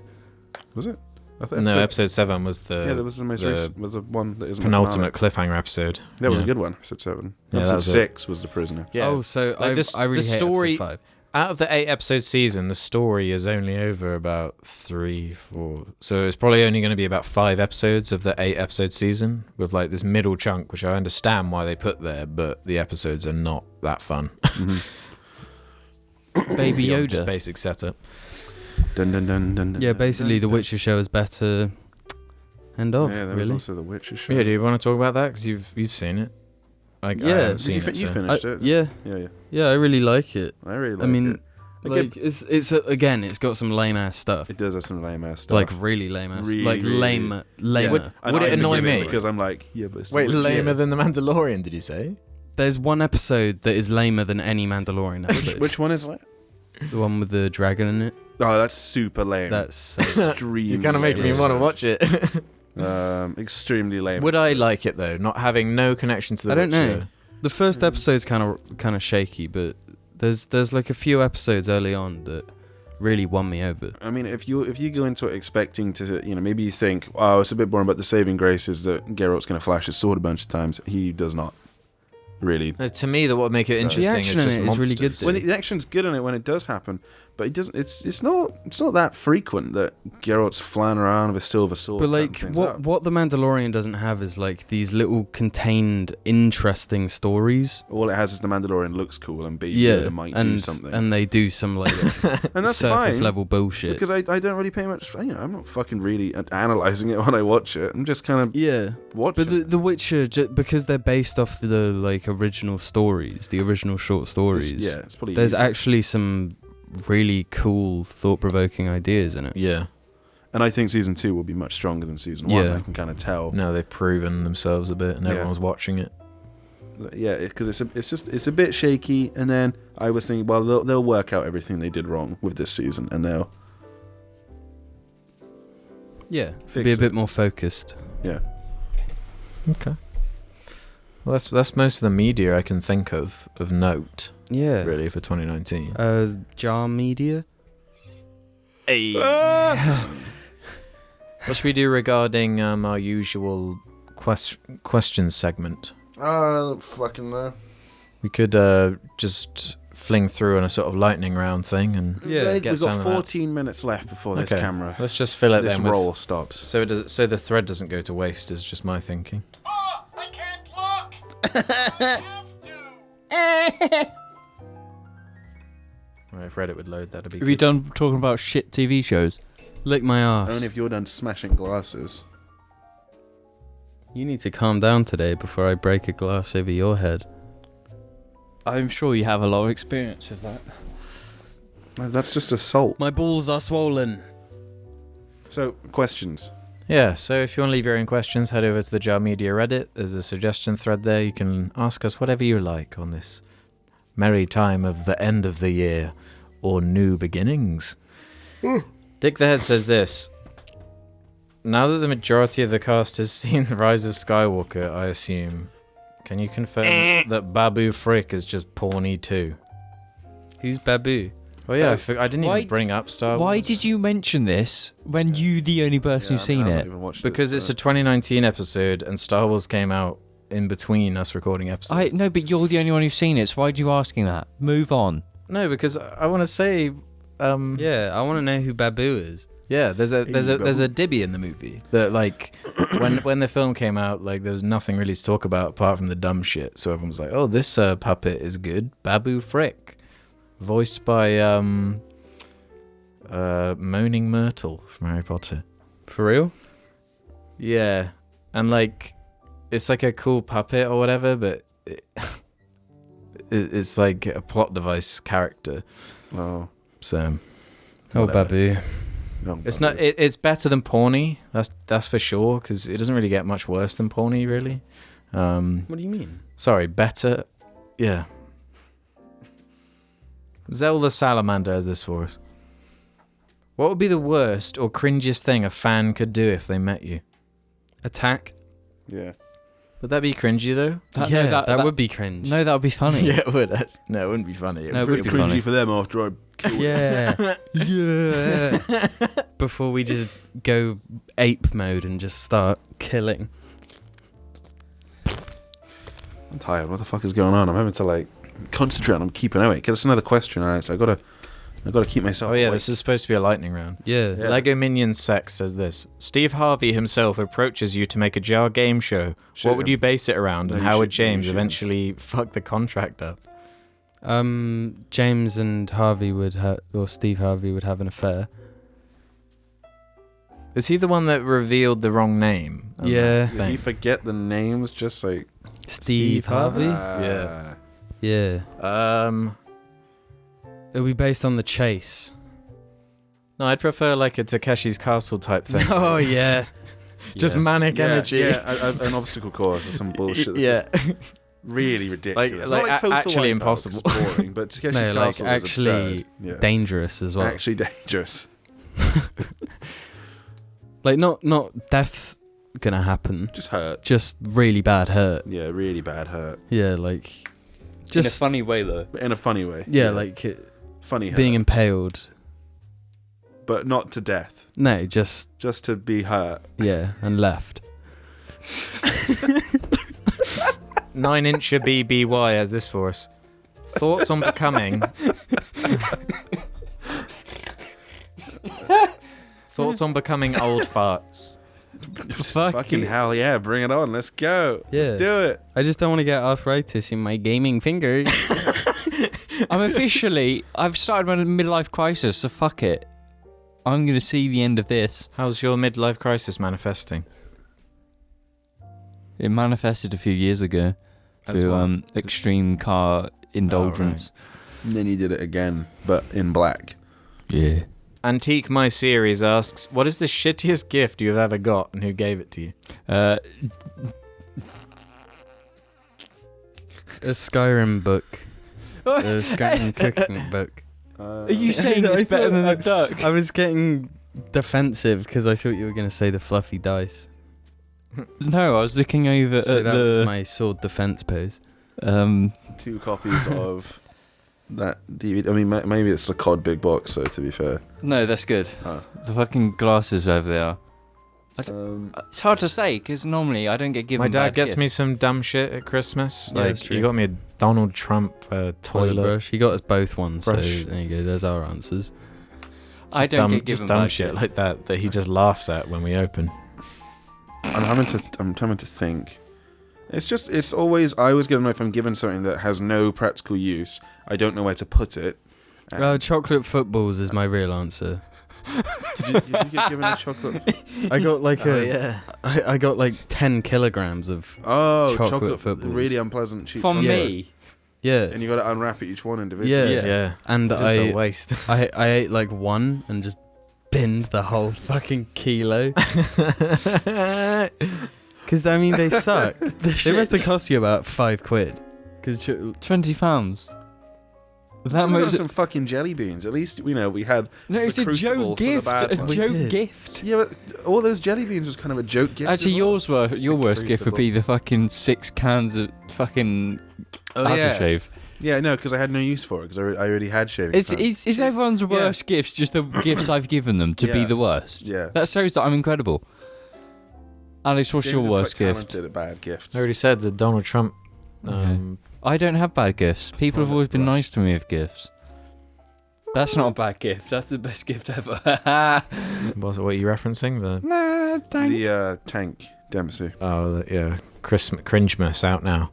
Was it? I thought No, episode 7 was the... Yeah, that was the most recent, was the one that isn't penultimate cliffhanger episode. That was a good one, episode 7. Yeah, Episode 6 was the prisoner. Yeah. Oh, so Like I really hate episode 5. Out of the 8 episode season, the story is only over about 3, 4. So it's probably only going to be about 5 episodes of the 8 episode season, with like this middle chunk, which I understand why they put there, but the episodes are not that fun. Baby Beyond just Yoda. basic setup. Dun, dun, dun, dun, dun, Yeah, dun, basically, dun, The Witcher show is better. End of. Yeah, there was really. also The Witcher show. Yeah, do you want to talk about that? Because you've seen it. Like, I Yeah. haven't Did seen you, it, you so- finished it? Yeah, Yeah. I really like it. I really like I mean, it. like it's again, it's got some lame ass stuff. It does have some lame ass stuff. Like really lame ass. Really, like really. lame. Yeah. Would And it I annoy forgive me? because I'm like, yeah, but it's The Wait, Witcher. lamer than The Mandalorian, did you say? There's one episode that is lamer than any Mandalorian episode. Which one is it? The one with the dragon in it. Oh, that's super lame. That's so extremely. You're kind of making me lame want to episode. watch it. Extremely lame. Would I episode. like it though, not having no connection to the I don't Witcher? know. The first episode's kind of shaky, but there's like a few episodes early on that really won me over. I mean, if you go into it expecting to, maybe you think, oh, it's a bit boring, but the saving grace is that Geralt's going to flash his sword a bunch of times. He does not. Really. No, to me, what would make it So- interesting The action is in just it is really good, monsters. though. When the action's good in it when it does happen, but it doesn't. It's not that frequent that Geralt's flying around with a silver sword. But like, cutting things up. what the Mandalorian doesn't have is like these little contained, interesting stories. All it has is the Mandalorian looks cool and Baby Yeah, Yoda might do and something, and they do some like and that's surface fine level bullshit. because I don't really pay much. I'm not fucking really analyzing it when I watch it. I'm just kind of Yeah, watching. but the Witcher, because they're based off the like original stories, the original short stories. It's probably There's easy. actually some really cool, thought-provoking ideas in it. Yeah. And I think season 2 will be much stronger than season 1. Yeah. I can kind of tell. No, they've proven themselves a bit, and Yeah. everyone's watching it. Yeah, because it's a bit shaky. And then I was thinking, well, they'll work out everything they did wrong with this season, and they'll Be a bit more focused. yeah. Okay. Well, that's most of the media I can think of note, Yeah. really, for 2019. Jar Media. What should we do regarding our usual question segment? Fucking no. We could just fling through on a sort of lightning round thing, and Yeah. get We've some got of that. 14 minutes left before this Okay. camera. Let's just fill it This then. roll stops. So the thread doesn't go to waste. Is just my thinking. Oh, I can't look. I have to. Right, if Reddit would load, that'd be. Have you good. done talking about shit TV shows? Lick my ass. Only if you're done smashing glasses. You need to calm down today before I break a glass over your head. I'm sure you have a lot of experience with that. That's just assault. My balls are swollen. So, questions. Yeah, so if you want to leave your own questions, head over to the Jar Media Reddit. There's a suggestion thread there. You can ask us whatever you like on this merry time of the end of the year or new beginnings. Dick the Head says this. Now that the majority of the cast has seen The Rise of Skywalker, I assume, can you confirm that Babu Frick is just porny too? Who's Babu? Oh yeah, Oh, I didn't why- even bring up Star Wars. Why did you mention this when you the only person who's seen it? Because it's a 2019 episode and Star Wars came out in between us recording episodes. No, but you're the only one who's seen it, so why are you asking that? Move on. No, because I want to say, Yeah, I want to know who Babu is. yeah, there's a Dibby in the movie that like when the film came out, like there was nothing really to talk about apart from the dumb shit. So everyone was like, "Oh, this puppet is good." Babu Frick, voiced by Moaning Myrtle from Harry Potter. For real? Yeah, and like it's like a cool puppet or whatever, but it's like a plot device character. Oh. So, Oh, whatever. Babu. No, It's not. It's better than porny. That's for sure. Because it doesn't really get much worse than porny, really. What do you mean? Sorry, better. Yeah. Zelda Salamander has this for us. What would be the worst or cringiest thing a fan could do if they met you? Attack? Yeah. Would that be cringy though? That would be cringe. No, that would be funny. Yeah, it would. No, it wouldn't be funny. No, it would be cringy funny. for them after I killed Yeah. Yeah. Before we just go ape mode and just start killing. I'm tired. What the fuck is going on? I'm having to like concentrate on keeping awake. That's another question, Alex. I gotta keep myself. Oh yeah, awake. this is supposed to be a lightning round. Yeah. Lego Minions Sex says this. Steve Harvey himself approaches you to make a jar game show. Shoot What would him. you base it around, No, and you how would should- no, you James shouldn't. eventually fuck the contract up? James and Harvey would have, or Steve Harvey would have an affair. Is he the one that revealed the wrong name? on Yeah. that Did he thing? forget the names? Just like Steve Harvey? Ah. Yeah. It'll be based on the chase. No, I'd prefer like a Takeshi's Castle type thing. Oh, yeah. Just manic Yeah, energy. yeah, an obstacle course or some bullshit. That's Yeah. just really ridiculous. Like Not Total actually Wipeout, impossible. 'cause it's boring, but Takeshi's No, like Castle is actually absurd. Yeah. dangerous as well. Actually dangerous. Like not death gonna happen. Just hurt. Just really bad hurt. Yeah, really bad hurt. Yeah, like In a just funny way, though. But in a funny way. yeah, like funny hurt. being impaled. but not to death. No, just Just to be hurt. yeah, and left. 9-incher BBY has this for us. Thoughts on becoming. Thoughts on becoming old farts. Fucking hell yeah, bring it on. Let's go. Yeah. Let's do it. I just don't want to get arthritis in my gaming fingers. I've started my midlife crisis, so fuck it. I'm going to see the end of this. How's your midlife crisis manifesting? It manifested a few years ago As through what? extreme car indulgence. And then you did it again, but in black. Yeah. Antique My Series asks, what is the shittiest gift you've ever got and who gave it to you? A Skyrim book. A Skyrim cooking book. Are you saying it's better than a duck? I was getting defensive because I thought you were going to say the fluffy dice. No, I was looking over So at that was the my sword defense pose. 2 copies of that DVD. I mean, maybe it's the COD big box, so to be fair. No, that's good. Oh. The fucking glasses over there. It's hard to say because normally I don't get given. My dad bad gets me gifts. some dumb shit at Christmas. Yeah, Like, that's true. he got me a Donald Trump Toilet toilet. brush. He got us both one, so Brush. there you go. There's our answers. I don't get Just given dumb bad shit gifts. like that he just laughs at when we open. I'm having to think. It's always, I always get annoyed if I'm given something that has no practical use. I don't know where to put it. Chocolate footballs is my real answer. Did you get given a chocolate? I got like yeah. I got like 10 kilograms of Oh, Chocolate chocolate footballs. really unpleasant cheap From chocolate. me. yeah, And you got to unwrap each one individually. Yeah. Yeah. and Just a I waste. I ate like one and just binned the whole fucking kilo. Because I mean they suck. They must have cost you about £5. Because £20. That We got much. some fucking jelly beans. At least, we had. No, it's the a crucible joke for the gift. bad A ones. joke We did. gift. Yeah, but all those jelly beans was kind of a joke gift. Actually, as well. your worst gift would Crucible. be the fucking 6 cans of fucking Oh, yeah. aftershave. Yeah, no, because I had no use for it because I already had shaving. Is foam. everyone's worst gifts just the gifts I've given them to be Yeah. the worst? Yeah. That shows that I'm incredible. Alex, what's James your is quite worst gift? talented at bad gifts. I already said the Donald Trump. I don't have bad gifts. People have Toilet always been brush. nice to me with gifts. That's not a bad gift. That's the best gift ever. What are you referencing? Nah, thank The tank Dempsey. Yeah, Cringemas out now.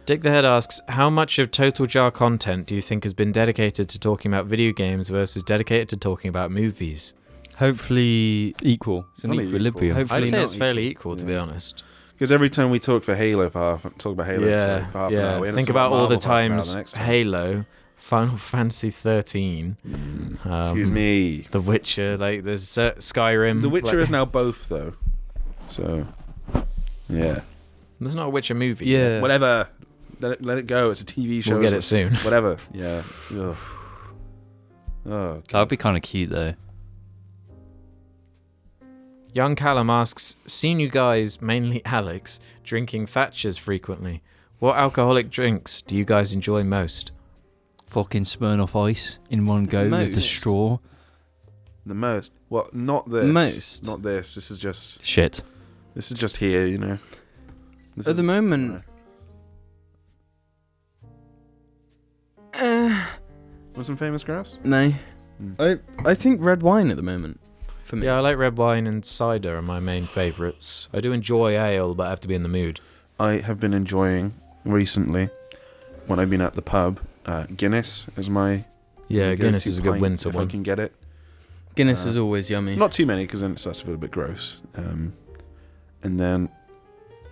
Dick the Head asks, how much of Total Jar content do you think has been dedicated to talking about video games versus dedicated to talking about movies? hopefully equal. It's an Probably equilibrium. equal. Hopefully I'd say not it's fairly equal, to be Yeah. honest. Because every time we talk for Halo talk about Halo Yeah, for half an hour. we end up Think talking about all the Marvel for half an hour times next time. Halo, Final Fantasy 13, Excuse me. The Witcher, like there's Skyrim. The Witcher like, is now both though. So, yeah. There's not a Witcher movie. yeah. Whatever. Let it go. It's a TV show. We'll get it soon. Whatever. Yeah. Ugh. Oh, That would be kind of cute though. Young Callum asks, seen you guys, mainly Alex, drinking Thatchers frequently. What alcoholic drinks do you guys enjoy most? Fucking Smirnoff Ice in one go with the Most. straw. The most. Well, not this. Most. Not this. This is just. Shit. This is just here, you know. This At is- the moment, Want some famous grouse? no. Mm. I think red wine at the moment, for me. Yeah, I like red wine and cider are my main favourites. I do enjoy ale, but I have to be in the mood. I have been enjoying recently, when I've been at the pub, Guinness is my Yeah, go-to Guinness is a good pint winter if one. I can get it. Guinness is always yummy. Not too many, because then it starts to feel a bit gross. And then,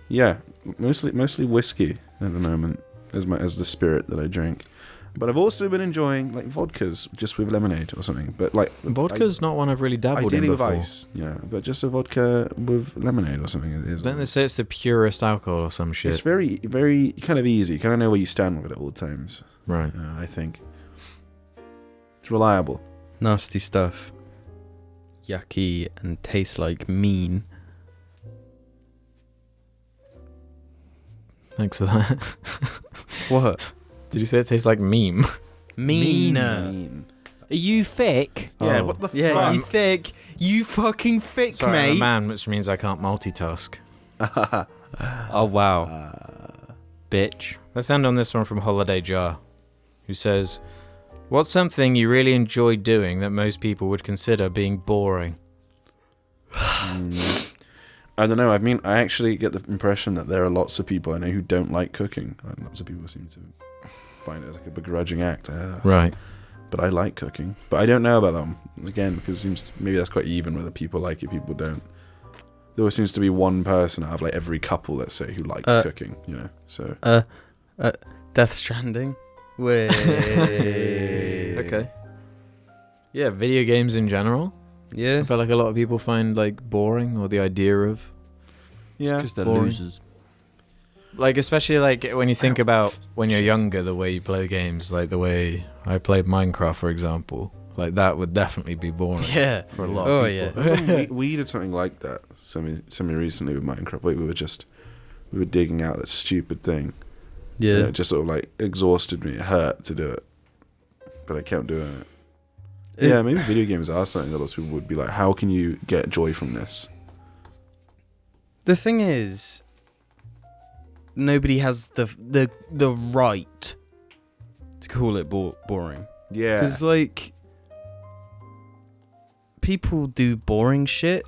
yeah, mostly whiskey at the moment as the spirit that I drink. But I've also been enjoying like vodkas just with lemonade or something. But like Vodka's not one I've really dabbled ideally in with before. ice, you know. But just a vodka with lemonade or something is. Don't they say it's the purest alcohol or some shit? It's very, very kind of easy. You kind of know where you stand with it at all times. Right. I think it's reliable. Nasty stuff. Yucky and tastes like mean. Thanks for that. What? Did you say it tastes like meme? Mean. Mean. Are you thick? Yeah. Oh. What the Yeah, fuck? you thick. You fucking thick, Sorry, I'm a mate. man, which means I can't multitask. Oh, wow. Bitch. Let's end on this one from Holiday Jar, who says, what's something you really enjoy doing that most people would consider being boring? I don't know. I mean, I actually get the impression that there are lots of people I know who don't like cooking. Lots of people seem to find it as like a begrudging act. Right. But I like cooking. But I don't know about them. Again, because it seems maybe that's quite even whether people like it, people don't. There always seems to be one person out of like every couple, let's say, who likes cooking, you know. So Death Stranding. Way. Okay. Yeah, video games in general. Yeah. I feel like a lot of people find like boring or the idea of yeah. Because they're boring. losers. like, especially like when you think about when you're younger, the way you play games, like the way I played Minecraft, for example, like that would definitely be boring. Yeah. For a lot Oh, of people. yeah. we did something like that semi recently with Minecraft. Like we were digging out that stupid thing. Yeah. And it just sort of like exhausted me. It hurt to do it, but I kept doing it. Yeah, maybe video games are something that lots of people would be like, how can you get joy from this? The thing is, nobody has the right to call it boring. Yeah. Because, like, people do boring shit.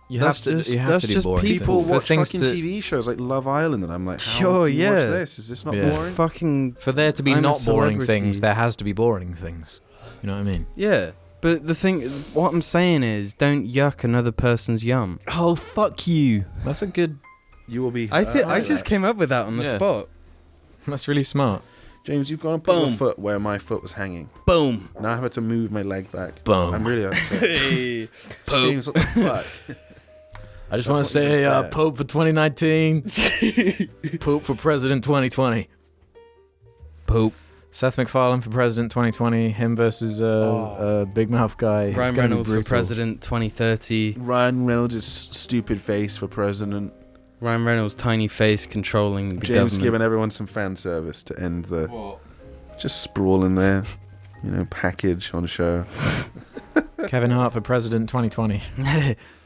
You That's have to. just- You have that's to do just boring People things. For watch things fucking that- TV shows like Love Island, and I'm like, how Sure, do you watch yeah. this? Is this not Yeah. boring? Fucking For there to be I'm a not boring celebrity. things, there has to be boring things. You know what I mean? yeah. But the thing, what I'm saying is, don't yuck another person's yum. Oh, fuck you. That's a good. You will be. I just came up with that on the Yeah. spot. That's really smart. James, you've gone and put your Boom. foot where my foot was hanging. Boom. Now I've had to move my leg back. Boom. I'm really upset. Hey. James, what the fuck? I just That's want not to say, even fair. Pope for 2019, Pope for President 2020. Poop. Seth MacFarlane for President 2020. Him versus Big Mouth guy. It's Ryan gonna be Reynolds for brutal. president 2030. Ryan Reynolds' stupid face for president. Ryan Reynolds' tiny face controlling the James government. giving everyone some fan service to end the just sprawling there, package on show. Kevin Hart for President 2020.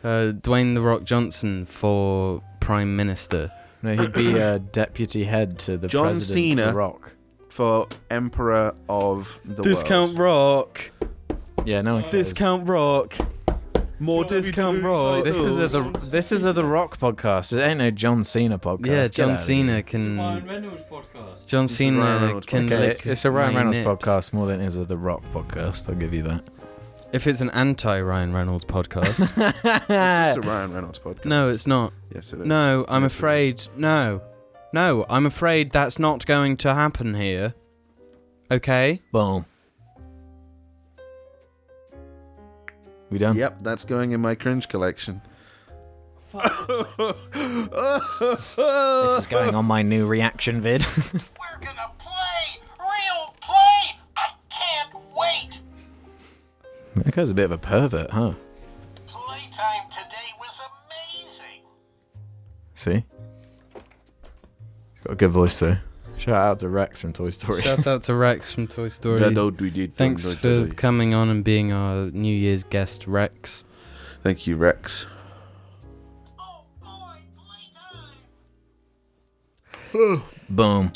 Dwayne The Rock Johnson for Prime Minister. No, he'd be deputy head to the John President Cena. of The Rock. For Emperor of the Discount World. Rock. Yeah, no one cares. Discount Rock. More discount Rock. This is a The Rock podcast. It ain't no John Cena podcast. Yeah, Get John out of here. Cena can. Reynolds podcast. John It's a Ryan Cena Reynolds can. Okay, lick it's a Ryan my Reynolds nips. podcast more than it is a The Rock podcast. I'll give you that. If it's an anti-Ryan Reynolds podcast. It's just a Ryan Reynolds podcast. No, it's not. Yes, it is. No, I'm Yes, it afraid. is. No, I'm afraid that's not going to happen here. Okay. Boom. We done? Yep, that's going in my cringe collection. This is going on my new reaction vid. We're gonna play real play. I can't wait. That guy's a bit of a pervert, huh? Playtime today was See? He's got a good voice though. Shout out to Rex from Toy Story. Shout out to Rex from Toy Story. Thanks for coming on and being our New Year's guest, Rex. Thank you, Rex. Oh boy, playtime! Boom.